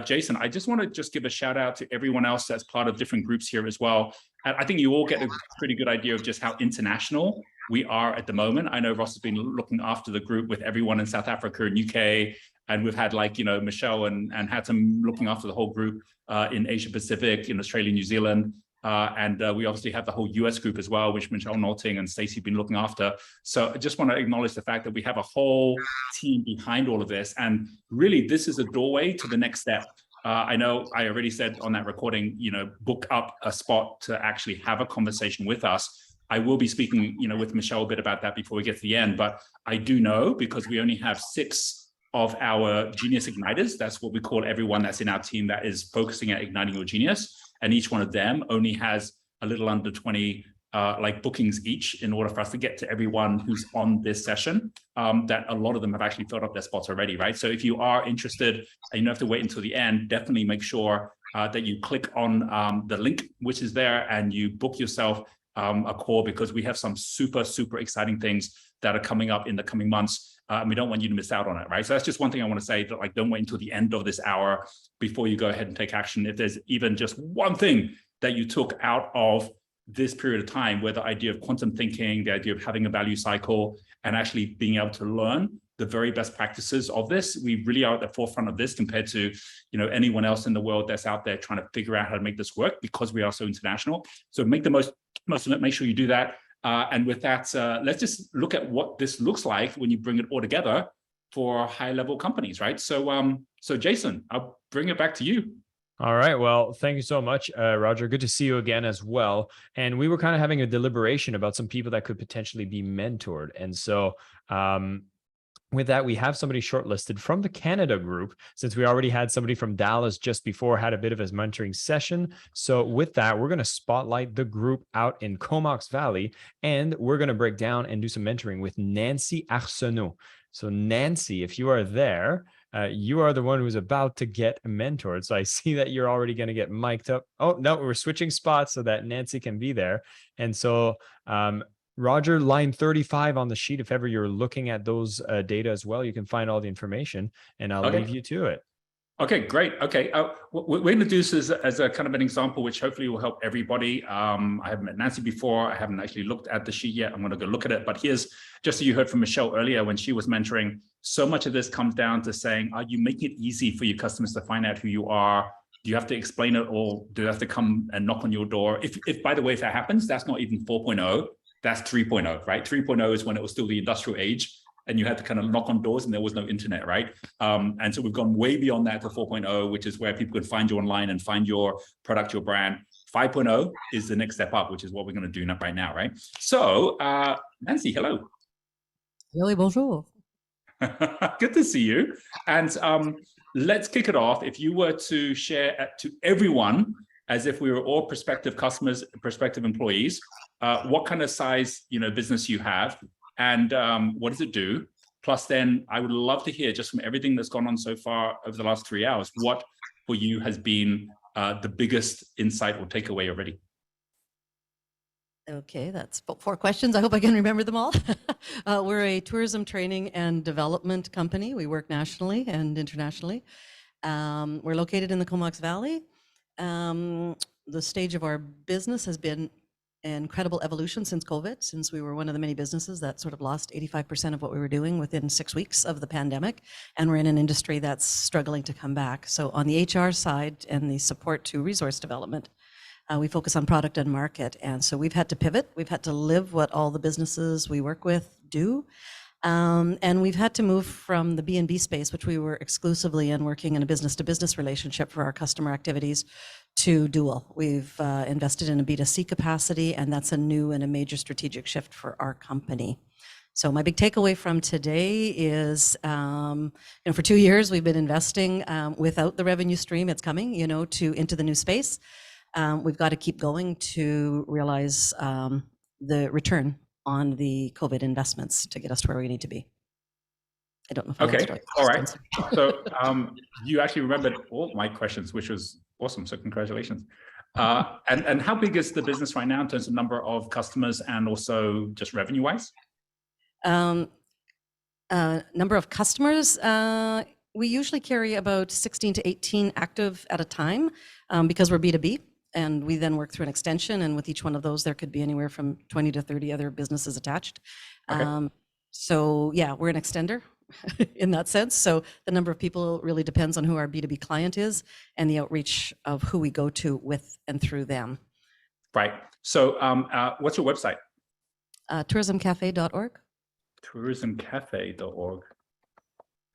Jason, I just want to just give a shout out to everyone else that's part of different groups here as well. And I think you all get a pretty good idea of just how international we are at the moment. I know Ross has been looking after the group with everyone in South Africa and UK, and we've had Michelle and Hatem looking after the whole group in Asia Pacific, in Australia, New Zealand. And we obviously have the whole US group as well, which Michelle Nolting and Stacey have been looking after. So I just want to acknowledge the fact that we have a whole team behind all of this. And really, this is a doorway to the next step. I know I already said on that recording, book up a spot to actually have a conversation with us. I will be speaking, with Michelle a bit about that before we get to the end. But I do know, because we only have 6 of our Genius Igniters, that's what we call everyone that's in our team that is focusing at igniting your genius. And each one of them only has a little under 20 like bookings each in order for us to get to everyone who's on this session, that a lot of them have actually filled up their spots already, right? So if you are interested and you don't have to wait until the end, definitely make sure that you click on the link which is there and you book yourself a call, because we have some super, super exciting things that are coming up in the coming months. And we don't want you to miss out on it, right? So that's just one thing I want to say, that like, don't wait until the end of this hour before you go ahead and take action. If there's even just one thing that you took out of this period of time, where the idea of quantum thinking, the idea of having a value cycle, and actually being able to learn the very best practices of this, we really are at the forefront of this compared to, anyone else in the world that's out there trying to figure out how to make this work, because we are so international. So make the most of it, make sure you do that. And with that, let's just look at what this looks like when you bring it all together for high-level companies, right? So, so Jason, I'll bring it back to you. All right. Well, thank you so much, Roger. Good to see you again as well. And we were kind of having a deliberation about some people that could potentially be mentored. And so with that, we have somebody shortlisted from the Canada group, since we already had somebody from Dallas just before, had a bit of a mentoring session. So with that, we're going to spotlight the group out in Comox Valley, and we're going to break down and do some mentoring with Nancy Arsenault. So Nancy, if you are there, you are the one who's about to get mentored. So I see that you're already going to get mic'd up. Oh, no, we're switching spots so that Nancy can be there. And so Roger, line 35 on the sheet, if ever you're looking at those data as well, you can find all the information, and I'll leave you to it. Okay, great. Okay, we're going to do this as a kind of an example, which hopefully will help everybody. I haven't met Nancy before. I haven't actually looked at the sheet yet. I'm going to go look at it. But here's, just so you heard from Michelle earlier when she was mentoring, so much of this comes down to saying, are you making it easy for your customers to find out who you are? Do you have to explain it, or do they have to come and knock on your door? If by the way, if that happens, that's not even 4.0, that's 3.0, right? 3.0 is when it was still the industrial age, and you had to kind of knock on doors and there was no internet, right? And so we've gone way beyond that to 4.0, which is where people can find you online and find your product, your brand. 5.0 is the next step up, which is what we're going to do right now, right? So, Nancy, hello. Really, bonjour. Good to see you. And let's kick it off. If you were to share to everyone, as if we were all prospective customers, prospective employees, what kind of size business you have, and what does it do? Plus, then I would love to hear, just from everything that's gone on so far over the last 3 hours, what for you has been the biggest insight or takeaway already? Okay, that's 4 questions. I hope I can remember them all. We're a tourism training and development company. We work nationally and internationally. We're located in the Comox Valley. The stage of our business has been incredible evolution since COVID, since we were one of the many businesses that sort of lost 85% of what we were doing within 6 weeks of the pandemic. And we're in an industry that's struggling to come back. So on the HR side and the support to resource development, we focus on product and market. And so we've had to pivot. We've had to live what all the businesses we work with do. And we've had to move from the B&B space, which we were exclusively in, working in a business-to-business relationship for our customer activities, to dual. We've invested in a B2C capacity, and that's a new and a major strategic shift for our company. So my big takeaway from today is, for 2 years we've been investing without the revenue stream. It's coming, into the new space. We've got to keep going to realize the return on the COVID investments to get us to where we need to be. I don't know if I okay, all right. So you actually remembered all my questions, which was awesome. So congratulations. And how big is the business right now in terms of number of customers and also just revenue wise? Number of customers, we usually carry about 16 to 18 active at a time because we're B2B. And we then work through an extension, and with each one of those, there could be anywhere from 20 to 30 other businesses attached. Okay. So yeah, we're an extender in that sense. So the number of people really depends on who our B2B client is and the outreach of who we go to with and through them. Right. So what's your website? Tourismcafe.org. Tourismcafe.org.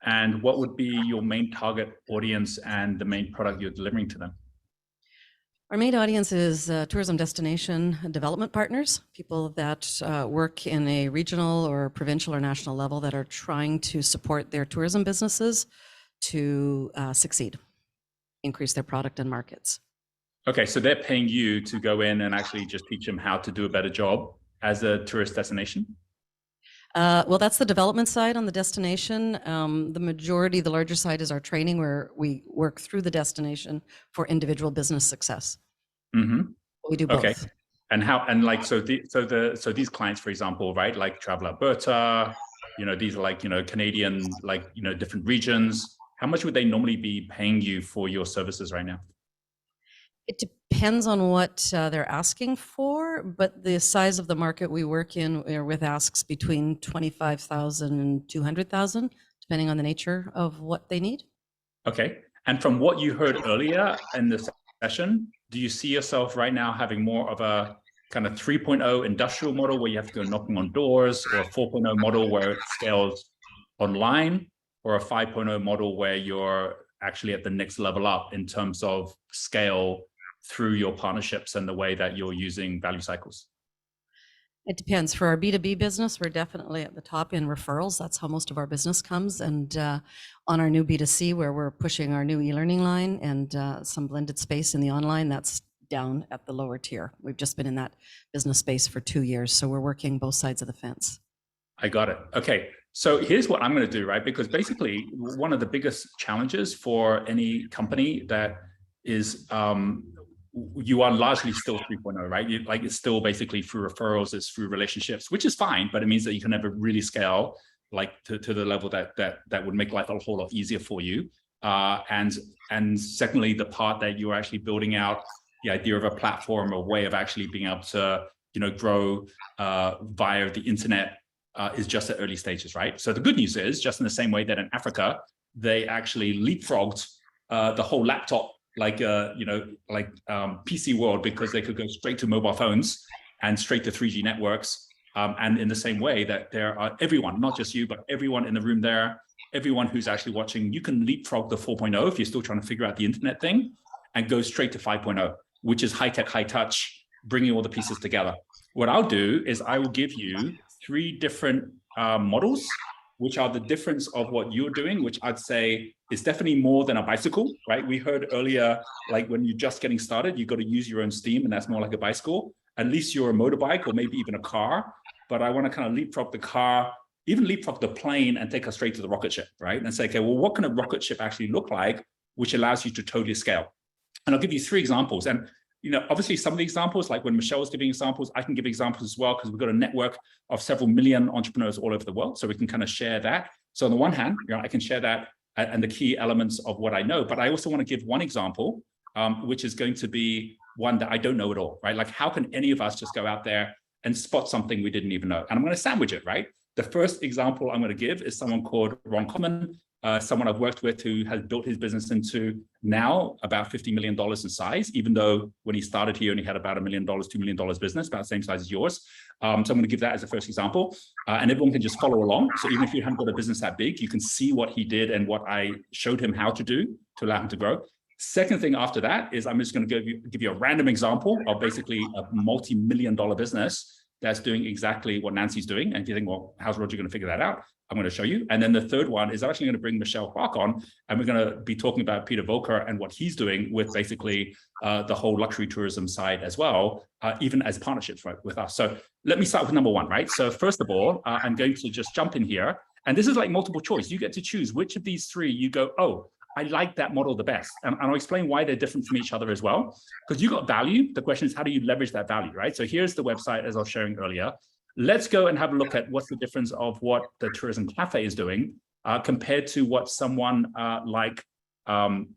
And what would be your main target audience and the main product you're delivering to them? Our main audience is tourism destination development partners, people that work in a regional or provincial or national level that are trying to support their tourism businesses to succeed, increase their product and markets. Okay, so they're paying you to go in and actually just teach them how to do a better job as a tourist destination? Well, that's the development side. On the destination, the majority, the larger side is our training, where we work through the destination for individual business success. Mm-hmm. We do both. Okay. And how, and like, so these clients, for example, right, like Travel Alberta, these are like, Canadian, like, different regions. How much would they normally be paying you for your services right now? It depends on what they're asking for, but the size of the market we work in are with asks between 25,000 and 200,000, depending on the nature of what they need. Okay. And from what you heard earlier in this session, do you see yourself right now having more of a kind of 3.0 industrial model where you have to go knocking on doors, or a 4.0 model where it scales online, or a 5.0 model where you're actually at the next level up in terms of scale through your partnerships and the way that you're using value cycles? It depends. For our B2B business, we're definitely at the top in referrals. That's how most of our business comes. And on our new B2C, where we're pushing our new e-learning line and some blended space in the online, that's down at the lower tier. We've just been in that business space for 2 years. So we're working both sides of the fence. I got it. Okay. So here's what I'm going to do, right? Because basically one of the biggest challenges for any company that is, you are largely still 3.0, right? It's still basically through referrals, it's through relationships, which is fine, but it means that you can never really scale like to the level that would make life a whole lot easier for you. And secondly, the part that you're actually building out the idea of a platform, a way of actually being able to, grow via the internet is just at early stages, right? So the good news is, just in the same way that in Africa, they actually leapfrogged the whole laptop, PC world, because they could go straight to mobile phones and straight to 3G networks. And in the same way that there are everyone, not just you, but everyone in the room there, everyone who's actually watching, you can leapfrog the 4.0 if you're still trying to figure out the internet thing, and go straight to 5.0, which is high tech, high touch, bringing all the pieces together. What I'll do is I will give you 3 different models, which are the difference of what you're doing, which I'd say is definitely more than a bicycle, right? We heard earlier, like when you're just getting started, you've got to use your own steam, and that's more like a bicycle. At least you're a motorbike, or maybe even a car. But I want to kind of leapfrog the car, even leapfrog the plane, and take us straight to the rocket ship, right? And say, okay, well, what can a rocket ship actually look like, which allows you to totally scale? And I'll give you 3 examples. And obviously some of the examples, like when Michelle was giving examples, I can give examples as well, because we've got a network of several million entrepreneurs all over the world. So we can kind of share that. So on the one hand, I can share that and the key elements of what I know, but I also want to give one example, which is going to be one that I don't know at all, right? Like, how can any of us just go out there and spot something we didn't even know? And I'm going to sandwich it, right? The first example I'm going to give is someone called Ron Kaufman, someone I've worked with who has built his business into now about $50 million in size, even though when he started, he only had about $1 million, $2 million business, about the same size as yours. So I'm going to give that as a first example, and everyone can just follow along. So even if you haven't got a business that big, you can see what he did and what I showed him how to do to allow him to grow. Second thing after that is I'm just going to give you a random example of basically a multi-million-dollar business that's doing exactly what Nancy's doing. And if you think, well, how's Roger going to figure that out? I'm going to show you. And then the third one is I'm actually going to bring Michelle Clark on, and we're going to be talking about Peter Volker and what he's doing with basically the whole luxury tourism side as well, even as partnerships with us. So let me start with number 1, right? So first of all, I'm going to just jump in here. And this is like multiple choice. You get to choose which of these 3 you go, oh, I like that model the best. And I'll explain why they're different from each other as well. Because you got value. The question is, how do you leverage that value, right? So here's the website, as I was showing earlier. Let's go and have a look at what's the difference of what the Tourism Cafe is doing compared to what someone like Ron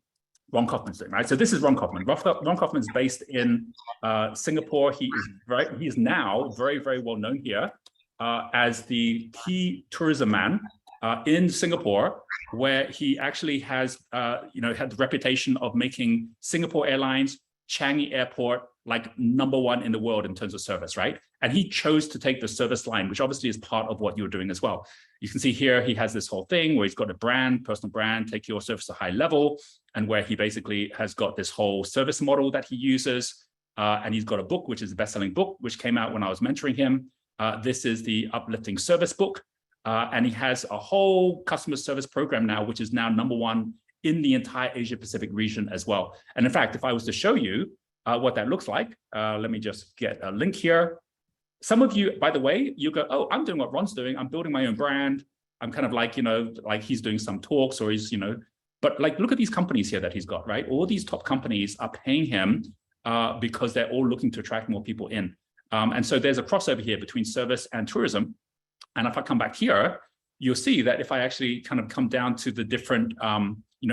Kaufman's doing, right? So this is Ron Kaufman. Ron Kaufman's based in Singapore. He is now very, very well known here as the key tourism man in Singapore, where he actually has, had the reputation of making Singapore Airlines, Changi Airport, like #1 in the world in terms of service, right? And he chose to take the service line, which obviously is part of what you're doing as well. You can see here, he has this whole thing where he's got a brand, personal brand, take your service to high level, and where he basically has got this whole service model that he uses. And he's got a book, which is a best-selling book, which came out when I was mentoring him. This is the Uplifting Service book. And he has a whole customer service program now, which is now #1 in the entire Asia Pacific region as well. And in fact, if I was to show you what that looks like. Let me just get a link here. Some of you, by the way, you go, oh, I'm doing what Ron's doing. I'm building my own brand. I'm kind of like, like he's doing some talks or he's, but like, look at these companies here that he's got, right? All these top companies are paying him because they're all looking to attract more people in. And so there's a crossover here between service and tourism. And if I come back here, you'll see that if I actually kind of come down to the different,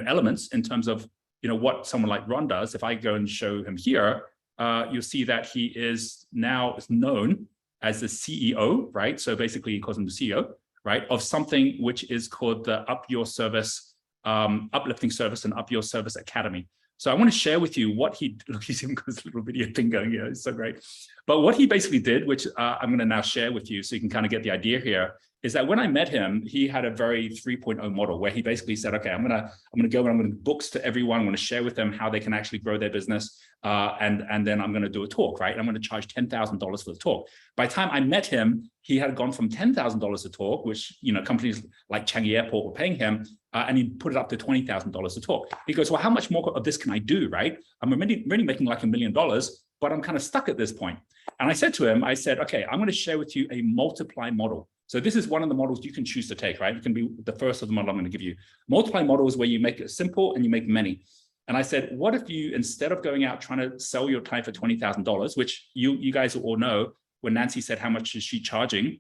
elements in terms of, what someone like Ron does, if I go and show him here, you'll see that he is now known as the CEO, right? So basically he calls him the CEO, right? Of something which is called the Up Your Service, Uplifting Service and Up Your Service Academy. So I want to share with you what he, he's even got this little video thing going here, it's so great. But what he basically did, which I'm going to now share with you so you can kind of get the idea here, is that when I met him, he had a very 3.0 model where he basically said, okay, I'm gonna go and I'm going to books to everyone. I'm going to share with them how they can actually grow their business. And then I'm going to do a talk, right? I'm going to charge $10,000 for the talk. By the time I met him, he had gone from $10,000 a talk, which, companies like Changi Airport were paying him, and he put it up to $20,000 a talk. He goes, well, how much more of this can I do, right? I'm already making like $1 million, but I'm kind of stuck at this point. And I said to him, I said, okay, I'm going to share with you a multiply model. So this is one of the models you can choose to take, right? It can be the first of the model I'm going to give you. Multiply model is where you make it simple and you make many. And I said, what if you, instead of going out trying to sell your time for $20,000, which you guys all know, when Nancy said how much is she charging,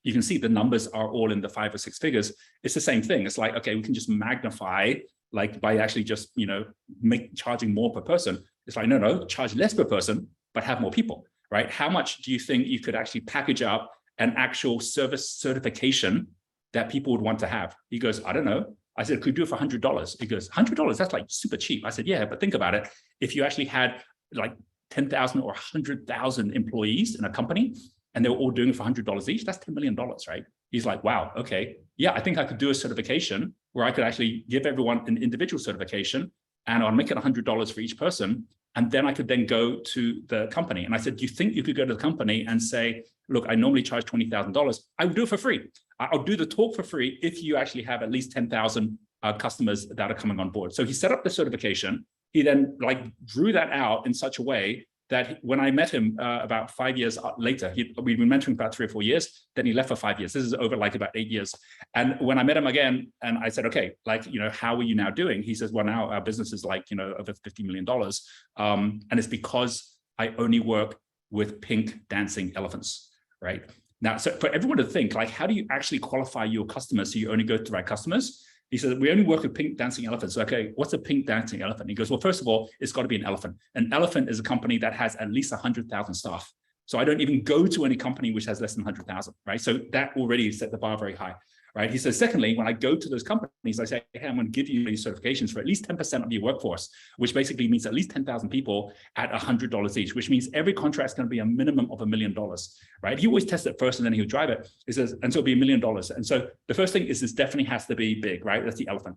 you can see the numbers are all in the 5 or 6 figures. It's the same thing. It's like, okay, we can just magnify, like by actually just, charging more per person. It's like, no, charge less per person, but have more people, right? How much do you think you could actually package up an actual service certification that people would want to have? He goes, I don't know. I said, could you do it for $100? He goes, $100, that's like super cheap. I said, yeah, but think about it. If you actually had like 10,000 or 100,000 employees in a company and they were all doing it for $100 each, that's $10 million, right? He's like, wow, okay. Yeah, I think I could do a certification where I could actually give everyone an individual certification and I'll make it $100 for each person. And then I could then go to the company. And I said, do you think you could go to the company and say, look, I normally charge $20,000. I would do it for free. I'll do the talk for free if you actually have at least 10,000 customers that are coming on board. So he set up the certification. He then drew that out in such a way that when I met him about 5 years later, we'd been mentoring about 3 or 4 years, then he left for 5 years. This is over like about 8 years. And when I met him again, and I said, okay, how are you now doing? He says, well, now our business is over $50 million. And it's because I only work with pink dancing elephants, right? Now, so for everyone to think, how do you actually qualify your customers so you only go to the right customers? He said, we only work with pink dancing elephants. So, okay, what's a pink dancing elephant? He goes, well, first of all, it's got to be an elephant. An elephant is a company that has at least 100,000 staff. So I don't even go to any company which has less than 100,000, right? So that already set the bar very high, right? He says, secondly, when I go to those companies, I say, hey, I'm going to give you these certifications for at least 10% of your workforce, which basically means at least 10,000 people at $100 each, which means every contract is going to be a minimum of $1 million, right? He always tests it first and then he'll drive it. He says, and so it'll be $1 million. And so the first thing is this definitely has to be big, right? That's the elephant.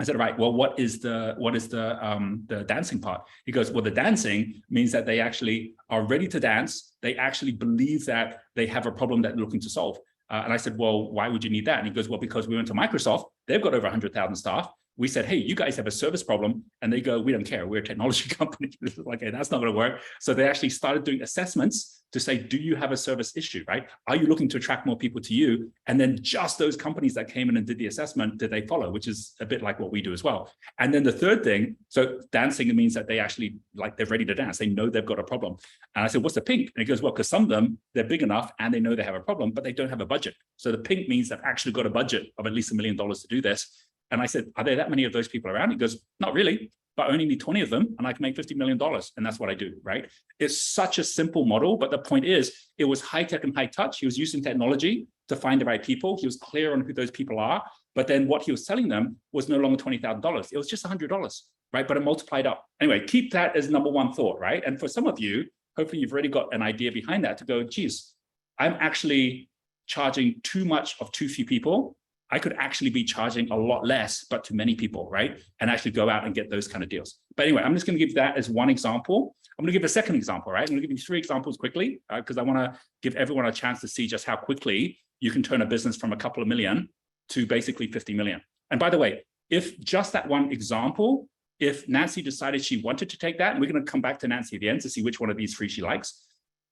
I said, right, well, what is the dancing part? He goes, well, the dancing means that they actually are ready to dance. They actually believe that they have a problem that they're looking to solve. And I said, well, why would you need that? And he goes, well, because we went to Microsoft, they've got over 100,000 staff. We said, hey, you guys have a service problem. And they go, we don't care. We're a technology company. Like, hey, that's not going to work. So they actually started doing assessments to say, do you have a service issue, right? Are you looking to attract more people to you? And then just those companies that came in and did the assessment, did they follow, which is a bit like what we do as well. And then the third thing, so dancing, it means that they actually, they're ready to dance. They know they've got a problem. And I said, what's the pink? And he goes, well, because some of them, they're big enough and they know they have a problem, but they don't have a budget. So the pink means they've actually got a budget of at least $1 million to do this. And I said, are there that many of those people around? He goes, not really, but I only need 20 of them and I can make $50 million. And that's what I do, right? It's such a simple model, but the point is, it was high tech and high touch. He was using technology to find the right people. He was clear on who those people are. But then what he was selling them was no longer $20,000. It was just $100, right? But it multiplied up. Anyway, keep that as number one thought, right? And for some of you, hopefully you've already got an idea behind that to go, geez, I'm actually charging too much of too few people. I could actually be charging a lot less, but to many people, right? And actually go out and get those kind of deals. But anyway, I'm just going to give that as one example. I'm going to give a second example, right? I'm going to give you 3 examples quickly, because I want to give everyone a chance to see just how quickly you can turn a business from a couple of million to basically 50 million. And by the way, if just that one example if Nancy decided she wanted to take that, and we're going to come back to Nancy at the end to see which one of these three she likes,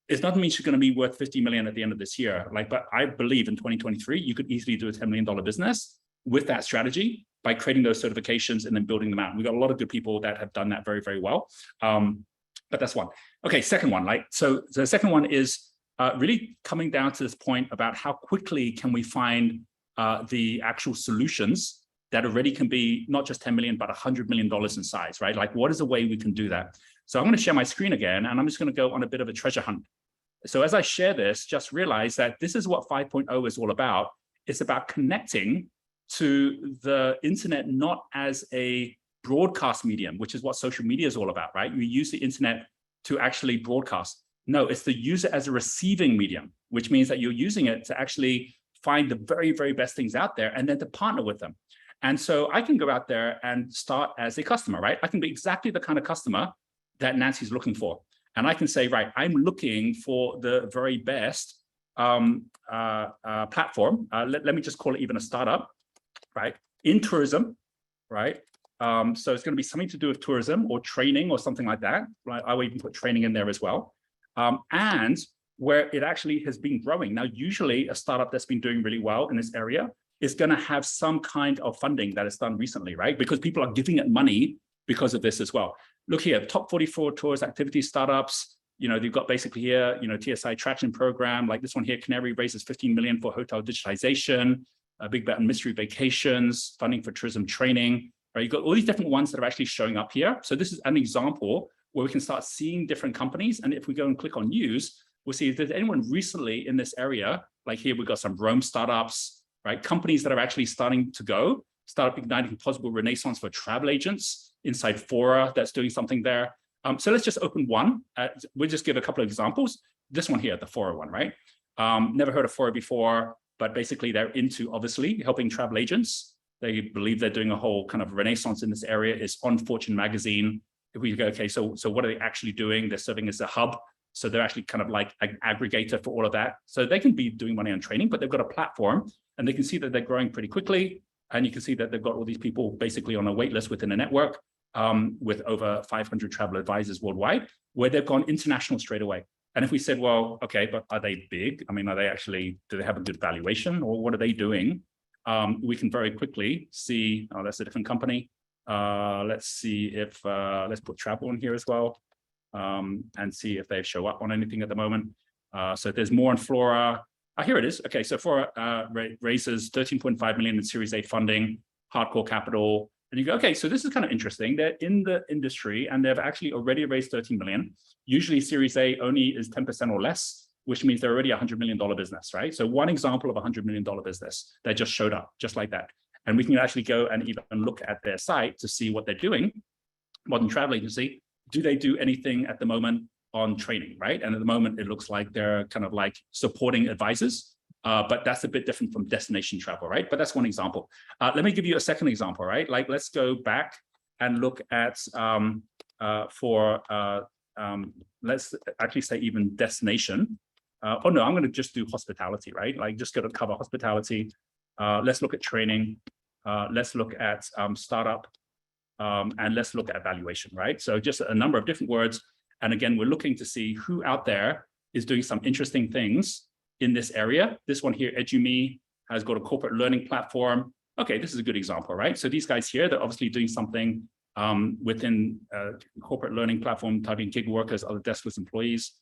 it doesn't mean she's going to be worth 50 million at the end of this year. But I believe in 2023, you could easily do a $10 million business with that strategy by creating those certifications and then building them out. We've got a lot of good people that have done that very, very well. But that's one. Okay, second one. So the second one is really coming down to this point about how quickly can we find the actual solutions that already can be not just 10 million, but $100 million in size, right? Like, what is a way we can do that? So I'm going to share my screen again, and I'm just going to go on a bit of a treasure hunt. So as I share this, just realize that this is what 5.0 is all about. It's about connecting to the internet, not as a broadcast medium, which is what social media is all about, right? You use the internet to actually broadcast. No, it's the user as a receiving medium, which means that you're using it to actually find the very, very best things out there and then to partner with them. And so I can go out there and start as a customer, right? I can be exactly the kind of customer that Nancy's looking for. And I can say, right, I'm looking for the very best platform. Let me just call it even a startup, right? In tourism, right? So it's going to be something to do with tourism or training or something like that, right? I will even put training in there as well. And where it actually has been growing. Now, usually a startup that's been doing really well in this area is going to have some kind of funding that is done recently, right? Because people are giving it money because of this as well. Look here, top 44 tourist activity startups. You've got basically here, TSI traction program, like this one here, Canary raises 15 million for hotel digitization, a big bet on mystery vacations, funding for tourism training, right? You've got all these different ones that are actually showing up here. So this is an example where we can start seeing different companies. And if we go and click on news, we'll see if there's anyone recently in this area, like here, we've got some Rome startups, right? Companies that are actually starting to go, Startup Igniting Possible Renaissance for travel agents, inside Fora that's doing something there. So let's just open one. We'll just give a couple of examples. This one here, the Fora one, right? Never heard of Fora before, but basically they're into, obviously, helping travel agents. They believe they're doing a whole kind of renaissance in this area. It's on Fortune magazine. If we go, okay, so what are they actually doing? They're serving as a hub. So they're actually kind of like an aggregator for all of that. So they can be doing money on training, but they've got a platform and they can see that they're growing pretty quickly. And you can see that they've got all these people basically on a wait list within a network with over 500 travel advisors worldwide, where they've gone international straight away. And if we said, well, okay, but are they big? I mean, are they actually, do they have a good valuation or what are they doing? We can very quickly see, oh, that's a different company. Let's see if, let's put travel in here as well and see if they show up on anything at the moment. So there's more on Flora. Here it is. Okay, so Flora raises 13.5 million in Series A funding, hardcore capital. And you go, okay, so this is kind of interesting. They're in the industry and they've actually already raised 13 million. Usually Series A only is 10% or less, which means they're already a $100 million business, right? So one example of a $100 million business that just showed up just like that. And we can actually go and even look at their site to see what they're doing. Modern Travel Agency, do they do anything at the moment on training, right? And at the moment, it looks like they're kind of like supporting advisors, but that's a bit different from destination travel, right? But that's one example. Let me give you a second example, right? Like, let's go back and look at let's actually say even destination. Oh no, I'm going to just do hospitality, right? Like just go to cover hospitality. Let's look at training. Let's look at startup, and let's look at valuation, right? So just a number of different words. And again, we're looking to see who out there is doing some interesting things in this area. This one here, EduMe, has got a corporate learning platform. Okay, this is a good example, right? So these guys here, they're obviously doing something within corporate learning platform, targeting gig workers, other deskless employees,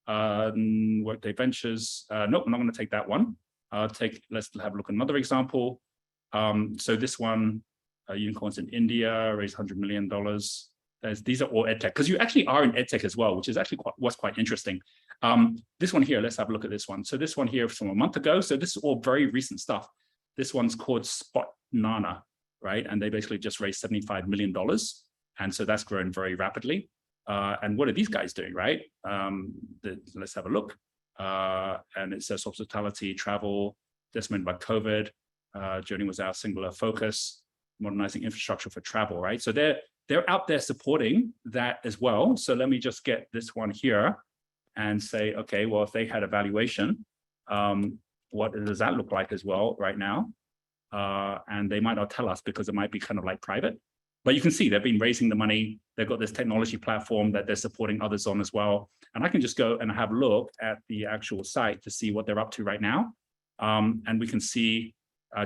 Workday Ventures. Nope, I'm not going to take that one. Let's have a look at another example. So this one, unicorns in India, raised $100 million. These are all edtech, because you actually are in edtech as well, which is actually quite interesting. This one here, let's have a look at this one. So this one here from a month ago. So this is all very recent stuff. This one's called Spotnana, right? And they basically just raised $75 million. And so that's grown very rapidly. And what are these guys doing, right? Let's have a look. And it says hospitality, travel, decimated by COVID. Journey was our singular focus, modernizing infrastructure for travel, right? So they're out there supporting that as well. So let me just get this one here and say, okay, well, if they had a valuation, what does that look like as well right now? And they might not tell us because it might be kind of like private. But you can see they've been raising the money. They've got this technology platform that they're supporting others on as well. And I can just go and have a look at the actual site to see what they're up to right now. And we can see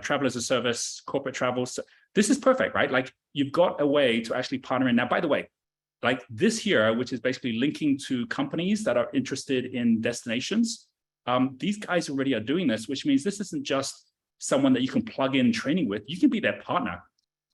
travel as a service, corporate travel. So this is perfect, right? Like you've got a way to actually partner in. Now, by the way, like this here, which is basically linking to companies that are interested in destinations. These guys already are doing this, which means this isn't just someone that you can plug in training with. You can be their partner,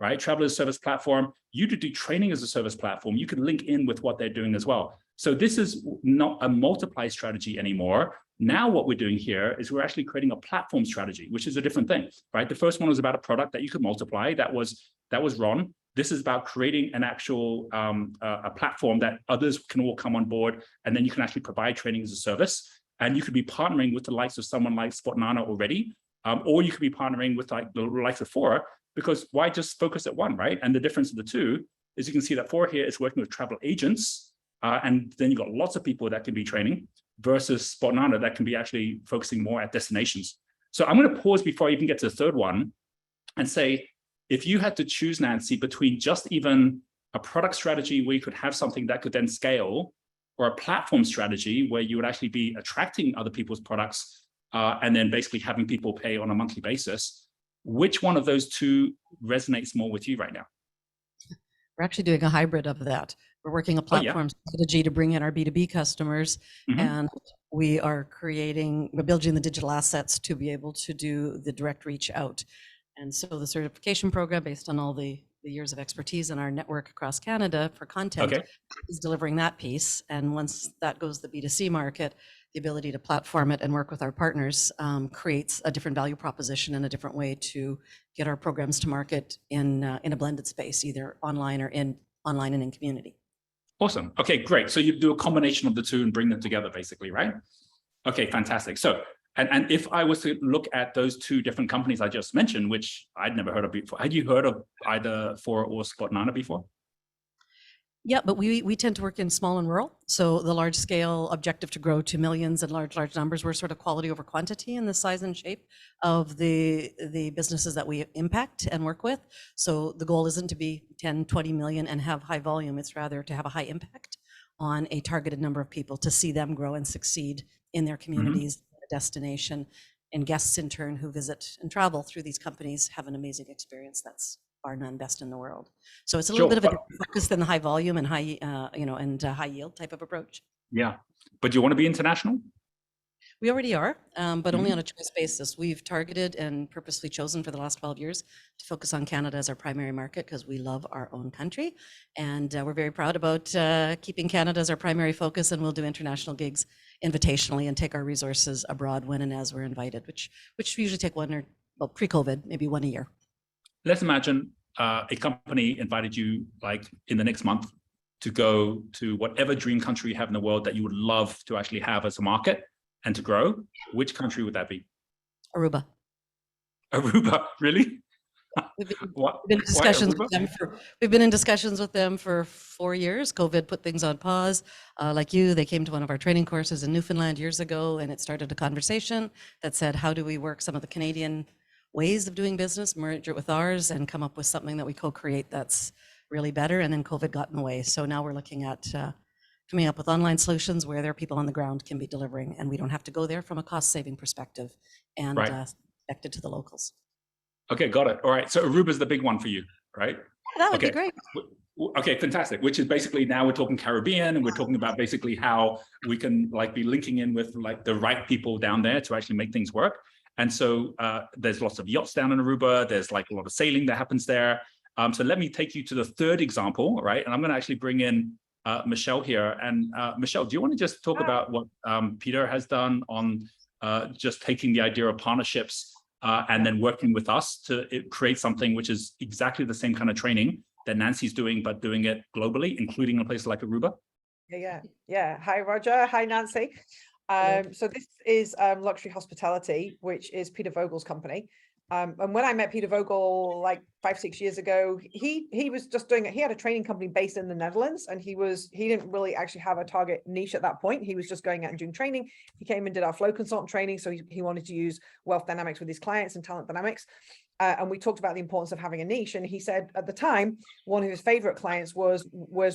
right? Travel as a service platform. You to do training as a service platform. You can link in with what they're doing as well. So this is not a multiply strategy anymore. Now what we're doing here is we're actually creating a platform strategy, which is a different thing, right? The first one was about a product that you could multiply. That was Ron. This is about creating an actual a platform that others can all come on board, and then you can actually provide training as a service. And you could be partnering with the likes of someone like Spotnana already, or you could be partnering with like the likes of Fora, because why just focus at one, right? And the difference of the two is you can see that Fora here is working with travel agents, and then you've got lots of people that can be training, versus Spotnana that can be actually focusing more at destinations. So I'm going to pause before I even get to the third one and say, if you had to choose, Nancy, between just even a product strategy where you could have something that could then scale, or a platform strategy where you would actually be attracting other people's products and then basically having people pay on a monthly basis, which one of those two resonates more with you right now? We're actually doing a hybrid of that. We're working a platform strategy to bring in our B2B customers, and we're building the digital assets to be able to do the direct reach out. And so the certification program, based on all the years of expertise in our network across Canada for content, is delivering that piece. And once that goes to the B2C market, the ability to platform it and work with our partners creates a different value proposition and a different way to get our programs to market in a blended space, either online and in community. Awesome. Okay, great. So you do a combination of the two and bring them together, basically, right? Okay, fantastic. So, and if I was to look at those two different companies I just mentioned, which I'd never heard of before, had you heard of either Fora or Spotnana before? Yeah, but we tend to work in small and rural. So the large scale objective to grow to millions and large numbers, we're sort of quality over quantity in the size and shape of the businesses that we impact and work with. So the goal isn't to be 10, 20 million and have high volume. It's rather to have a high impact on a targeted number of people, to see them grow and succeed in their communities, destination, and guests in turn who visit and travel through these companies have an amazing experience. That's bar none best in the world. So it's a little bit of a different focus than the high volume and high, high yield type of approach. Yeah, but do you want to be international? We already are, but only on a choice basis. We've targeted and purposely chosen for the last 12 years to focus on Canada as our primary market because we love our own country. And we're very proud about keeping Canada as our primary focus, and we'll do international gigs invitationally and take our resources abroad when and as we're invited, which we usually take pre-COVID, maybe one a year. Let's imagine a company invited you like in the next month to go to whatever dream country you have in the world that you would love to actually have as a market and to grow. Which country would that be? Aruba. Aruba, really? We've been in discussions with them for 4 years. COVID put things on pause. Like you, they came to one of our training courses in Newfoundland years ago, and it started a conversation that said, how do we work some of the Canadian ways of doing business, merge it with ours, and come up with something that we co-create that's really better? And then COVID got in the way. So now we're looking at coming up with online solutions where their people on the ground can be delivering, and we don't have to go there from a cost-saving perspective, and connected to the locals. Okay, got it. All right, so Aruba's the big one for you, right? That would be great. Okay, fantastic. Which is basically, now we're talking Caribbean, and we're talking about basically how we can like be linking in with like the right people down there to actually make things work. And so there's lots of yachts down in Aruba. There's like a lot of sailing that happens there. So let me take you to the third example, right? And I'm going to actually bring in Michelle here. And Michelle, do you want to just talk about what Peter has done on just taking the idea of partnerships and then working with us to create something which is exactly the same kind of training that Nancy's doing, but doing it globally, including in places like Aruba? Yeah. Hi, Roger. Hi, Nancy. So this is Luxury Hospitality, which is Peter Vogel's company. And when I met Peter Vogel like 5-6 years ago, he was just doing it. He had a training company based in the Netherlands, and he didn't really actually have a target niche at that point. He was just going out and doing training. He came and did our flow consultant training. So he wanted to use wealth dynamics with his clients and talent dynamics. And we talked about the importance of having a niche. And he said at the time, one of his favorite clients was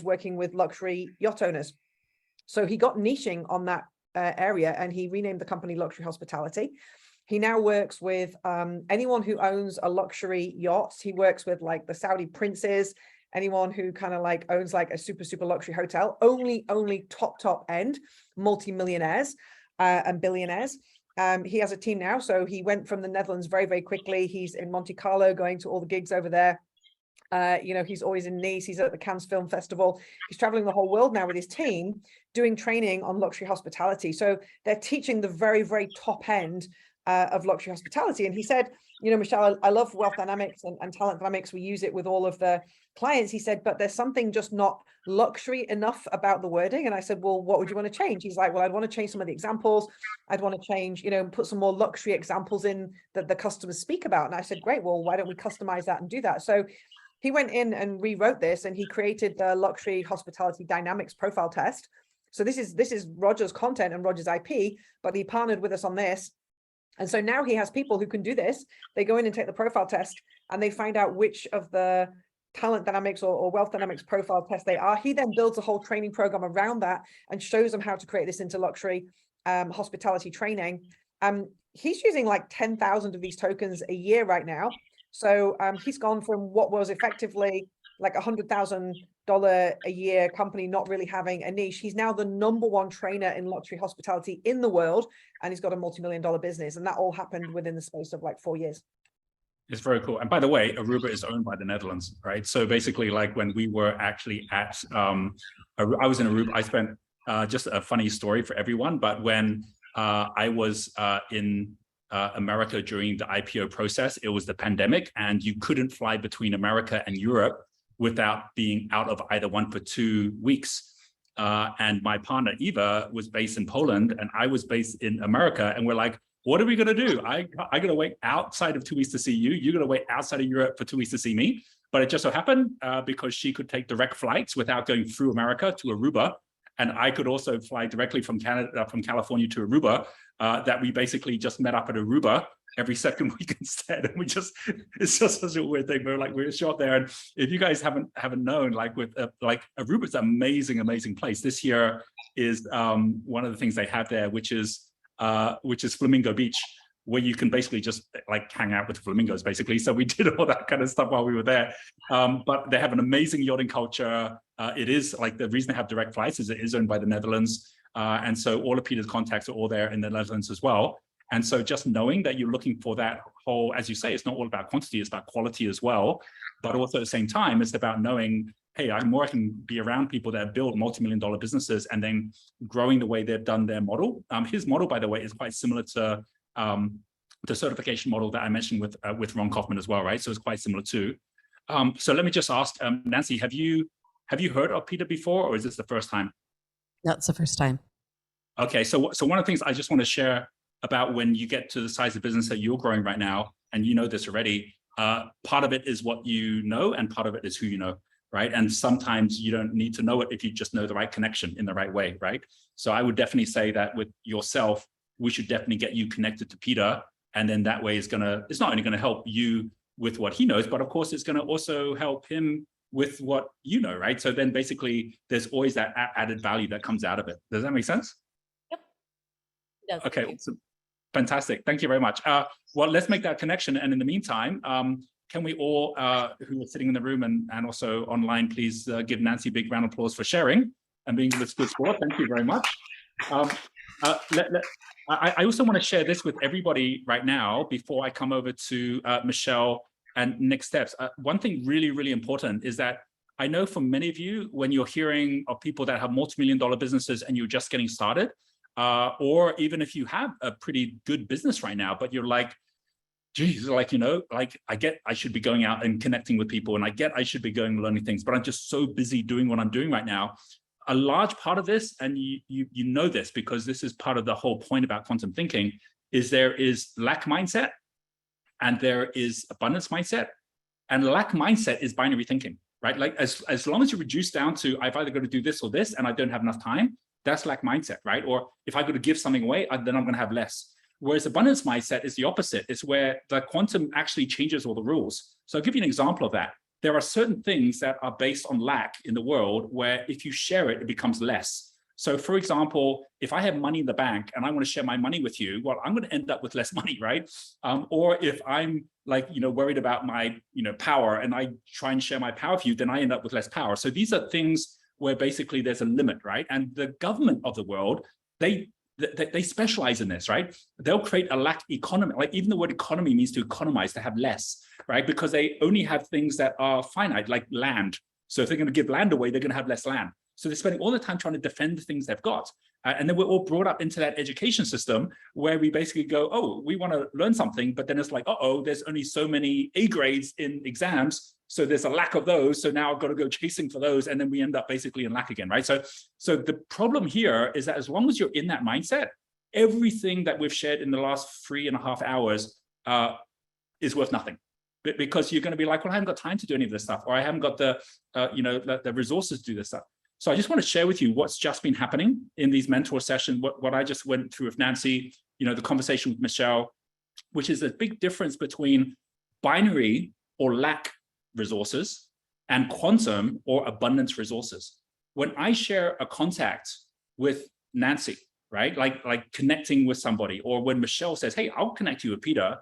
working with luxury yacht owners. So he got niching on that area, and he renamed the company Luxury Hospitality. He now works with anyone who owns a luxury yacht. He works with like the Saudi princes, anyone who kind of like owns like a super luxury hotel, only top end multi-millionaires and billionaires. He has a team now. So he went from the Netherlands very quickly. He's in Monte Carlo going to all the gigs over there. You know, he's always in Nice. He's at the Cannes Film Festival. He's traveling the whole world now with his team, doing training on luxury hospitality. So they're teaching the very top end of luxury hospitality. And he said, you know, Michelle, I love wealth dynamics and talent dynamics. We use it with all of the clients. He said, but there's something just not luxury enough about the wording. And I said, well, what would you want to change? He's like, well, I'd want to change some of the examples. I'd want to change, you know, put some more luxury examples in that the customers speak about. And I said, great, well, why don't we customize that and do that? So he went in and rewrote this, and he created the luxury hospitality dynamics profile test. So this is Roger's content and Roger's IP, but he partnered with us on this. And so now he has people who can do this. They go in and take the profile test, and they find out which of the talent dynamics or wealth dynamics profile test they are. He then builds a whole training program around that and shows them how to create this into luxury hospitality training. He's using like 10,000 of these tokens a year right now. So he's gone from what was effectively like $100,000 a year company not really having a niche. He's now the #1 trainer in luxury hospitality in the world, and he's got a multi-million-dollar business. And that all happened within the space of like 4 years. It's very cool. And by the way, Aruba is owned by the Netherlands, right? So basically, like when we were actually at, I was in Aruba, I spent just a funny story for everyone, but when I was in America during the IPO process, it was the pandemic, and you couldn't fly between America and Europe without being out of either one for 2 weeks. And my partner, Eva, was based in Poland, and I was based in America. And we're like, what are we going to do? I'm going to wait outside of 2 weeks to see you. You're going to wait outside of Europe for 2 weeks to see me. But it just so happened because she could take direct flights without going through America to Aruba. And I could also fly directly from Canada, from California to Aruba, that we basically just met up at Aruba every second week instead. And it's just such a weird thing. We're short there. And if you guys haven't known, like Aruba's an amazing place. This year is one of the things they have there, which is Flamingo Beach, where you can basically just like hang out with flamingos, basically. So we did all that kind of stuff while we were there. But they have an amazing yachting culture. It is like the reason they have direct flights is it is owned by the Netherlands. And so all of Peter's contacts are all there in the Netherlands as well. And so just knowing that you're looking for that whole, as you say, it's not all about quantity, it's about quality as well. But also at the same time, it's about knowing, hey, I can be around people that have built multi-million-dollar businesses and then growing the way they've done their model. His model, by the way, is quite similar to the certification model that I mentioned with Ron Kaufman as well, right? So it's quite similar too. So let me just ask, Nancy, have you heard of Peter before, or is this the first time? That's the first time. Okay, so one of the things I just want to share about when you get to the size of business that you're growing right now, and you know this already, part of it is what you know, and part of it is who you know, right? And sometimes you don't need to know it if you just know the right connection in the right way, right? So I would definitely say that with yourself, we should definitely get you connected to Peter. And then that way it's not only gonna help you with what he knows, but of course it's gonna also help him with what you know, right? So then basically there's always that added value that comes out of it. Does that make sense? Yep. It does. Okay, awesome. Fantastic. Thank you very much. Well, let's make that connection. And in the meantime, can we all who are sitting in the room and also online, please give Nancy a big round of applause for sharing and being with good sport. Thank you very much. I also want to share this with everybody right now before I come over to Michelle and next steps. One thing really important is that I know for many of you, when you're hearing of people that have multi-million-dollar businesses and you're just getting started, or even if you have a pretty good business right now, but you're like, geez, like, you know, like I get I should be going out and connecting with people, and I get I should be going and learning things, but I'm just so busy doing what I'm doing right now. A large part of this, and you know this because this is part of the whole point about quantum thinking, is there is lack mindset and there is abundance mindset. And lack mindset is binary thinking, right? Like as long as you reduce down to I've either got to do this or this and I don't have enough time, that's lack mindset, right? Or if I got to give something away, then I'm going to have less. Whereas abundance mindset is the opposite. It's where the quantum actually changes all the rules. So I'll give you an example of that. There are certain things that are based on lack in the world where if you share it, it becomes less. So for example, if I have money in the bank and I want to share my money with you, well, I'm going to end up with less money, right? Or if I'm like, worried about my, power and I try and share my power with you, then I end up with less power. So these are things where basically there's a limit, right? And the government of the world, they specialize in this, right? They'll create a lack economy. Like even the word economy means to economize, to have less, right? Because they only have things that are finite, like land. So if they're going to give land away, they're going to have less land. So they're spending all the time trying to defend the things they've got. And then we're all brought up into that education system where we basically go, oh, we want to learn something, but then it's like, uh-oh, there's only so many A grades in exams. So there's a lack of those. So now I've got to go chasing for those. And then we end up basically in lack again, right? So the problem here is that as long as you're in that mindset, everything that we've shared in the last 3.5 hours is worth nothing. Because you're going to be like, well, I haven't got time to do any of this stuff, or I haven't got the resources to do this stuff. So I just want to share with you what's just been happening in these mentor sessions, what I just went through with Nancy, the conversation with Michelle, which is a big difference between binary or lack resources and quantum or abundance resources. When I share a contact with Nancy, right, like connecting with somebody, or when Michelle says, hey, I'll connect you with Peter,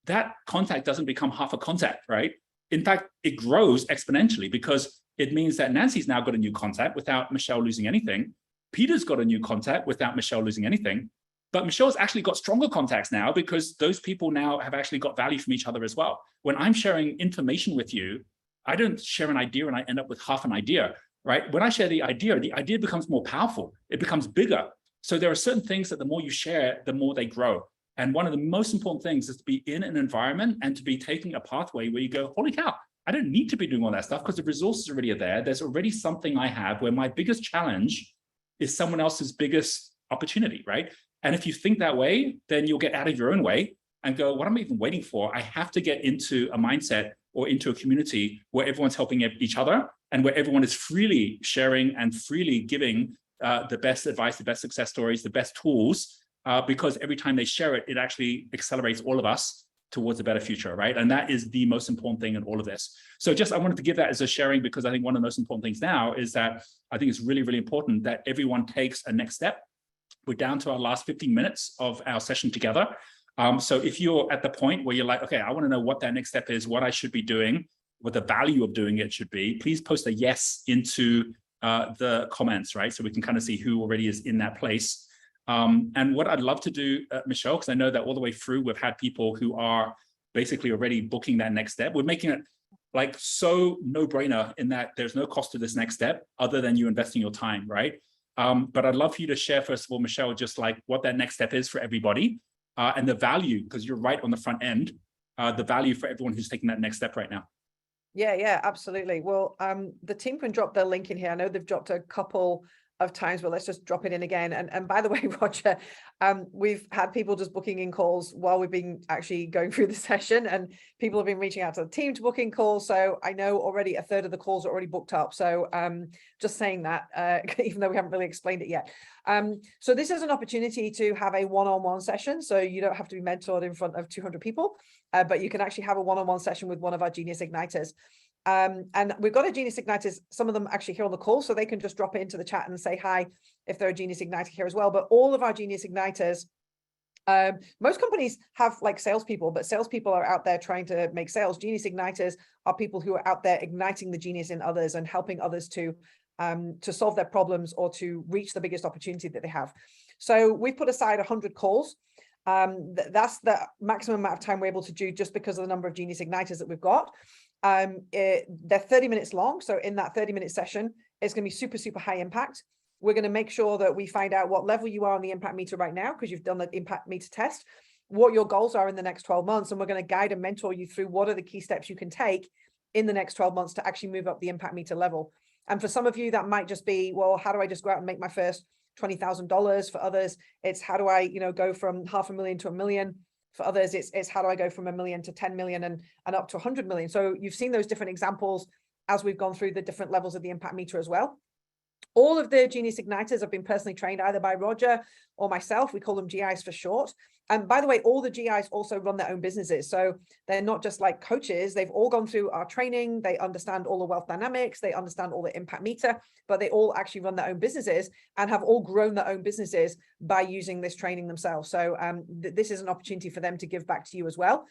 that contact doesn't become half a contact, right? In fact, it grows exponentially because it means that Nancy's now got a new contact without Michelle losing anything. Peter's got a new contact without Michelle losing anything. But Michelle's actually got stronger contacts now because those people now have actually got value from each other as well. When I'm sharing information with you, I don't share an idea and I end up with half an idea, right? When I share the idea becomes more powerful. It becomes bigger. So there are certain things that the more you share, the more they grow. And one of the most important things is to be in an environment and to be taking a pathway where you go, holy cow, I don't need to be doing all that stuff because the resources already are there. There's already something I have where my biggest challenge is someone else's biggest opportunity, right? And if you think that way, then you'll get out of your own way and go, what am I even waiting for? I have to get into a mindset or into a community where everyone's helping each other and where everyone is freely sharing and freely giving the best advice, the best success stories, the best tools, because every time they share it, it actually accelerates all of us towards a better future, right? And that is the most important thing in all of this. So I wanted to give that as a sharing because I think one of the most important things now is that I think it's really, really important that everyone takes a next step. We're down to our last 15 minutes of our session together. So if you're at the point where you're like, okay, I want to know what that next step is, what I should be doing, what the value of doing it should be, please post a yes into the comments, right? So we can kind of see who already is in that place. And what I'd love to do, Michelle, because I know that all the way through, we've had people who are basically already booking that next step. We're making it like so no-brainer in that there's no cost to this next step other than you investing your time, right? But I'd love for you to share, first of all, Michelle, just like what that next step is for everybody and the value, because you're right on the front end, the value for everyone who's taking that next step right now. Yeah, absolutely. Well, the team can drop their link in here. I know they've dropped a couple of times, but let's just drop it in again. And by the way, Roger, we've had people just booking in calls while we've been actually going through the session, and people have been reaching out to the team to book in calls. So I know already a third of the calls are already booked up. So just saying that, even though we haven't really explained it yet. So this is an opportunity to have a one-on-one session. So you don't have to be mentored in front of 200 people, but you can actually have a one-on-one session with one of our Genius Igniters. And we've got a Genius Igniters, some of them actually here on the call, so they can just drop it into the chat and say hi if they're a Genius Igniter here as well. But all of our Genius Igniters, most companies have like salespeople, but salespeople are out there trying to make sales. Genius Igniters are people who are out there igniting the genius in others and helping others to solve their problems or to reach the biggest opportunity that they have. So we've put aside 100 calls. That's the maximum amount of time we're able to do just because of the number of Genius Igniters that we've got. They're 30 minutes long. So in that 30-minute session, it's going to be super, super high impact. We're going to make sure that we find out what level you are on the impact meter right now, because you've done the impact meter test, what your goals are in the next 12 months. And we're going to guide and mentor you through what are the key steps you can take in the next 12 months to actually move up the impact meter level. And for some of you, that might just be, well, how do I just go out and make my first $20,000? For others, it's how do I, go from $500,000 to $1 million? For others, it's how do I go from 1 million to 10 million and up to 100 million? So you've seen those different examples as we've gone through the different levels of the impact meter as well. All of the Genius Igniters have been personally trained either by Roger or myself. We call them GIs for short. And by the way, all the GIs also run their own businesses. So they're not just like coaches. They've all gone through our training. They understand all the wealth dynamics. They understand all the impact meter, but they all actually run their own businesses and have all grown their own businesses by using this training themselves. So this is an opportunity for them to give back to you as well.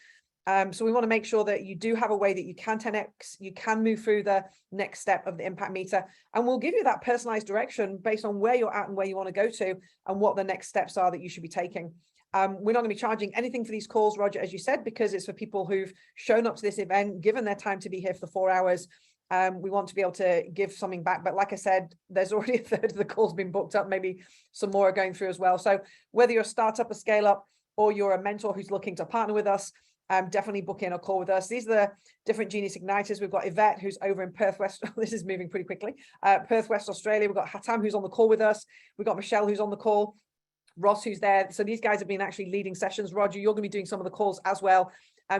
So we want to make sure that you do have a way that you can 10x, you can move through the next step of the impact meter, and we'll give you that personalized direction based on where you're at and where you want to go to and what the next steps are that you should be taking. We're not going to be charging anything for these calls, Roger, as you said, because it's for people who've shown up to this event, given their time to be here for the 4 hours. We want to be able to give something back. But like I said, there's already a third of the calls been booked up. Maybe some more are going through as well. So whether you're a startup, a scale up, or you're a mentor who's looking to partner with us, definitely book in a call with us. These are the different Genius Igniters. We've got Yvette, who's over in Perth West. This is moving pretty quickly. Perth West, Australia. We've got Hatam, who's on the call with us. We've got Michelle, who's on the call. Ross, who's there. So these guys have been actually leading sessions. Roger, you're going to be doing some of the calls as well.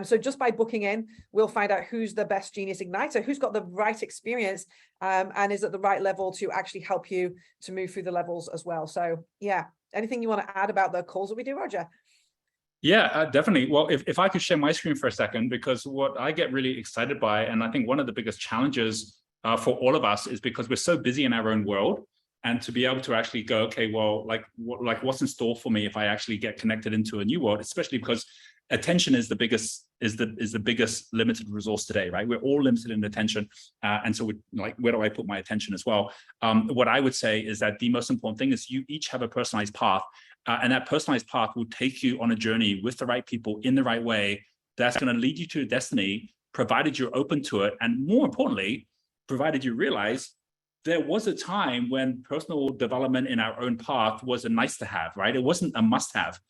So just by booking in, we'll find out who's the best Genius Igniter, who's got the right experience and is at the right level to actually help you to move through the levels as well. So yeah, anything you want to add about the calls that we do, Roger? Yeah, definitely. Well, if I could share my screen for a second, because what I get really excited by, and I think one of the biggest challenges for all of us is because we're so busy in our own world, and to be able to actually go, okay, well, what's in store for me if I actually get connected into a new world, especially because attention is the biggest limited resource today, right? We're all limited in attention, and so where do I put my attention as well? What I would say is that the most important thing is you each have a personalized path. And that personalized path will take you on a journey with the right people in the right way that's going to lead you to your destiny, provided you're open to it. And more importantly, provided you realize there was a time when personal development in our own path was a nice to have, right? It wasn't a must have.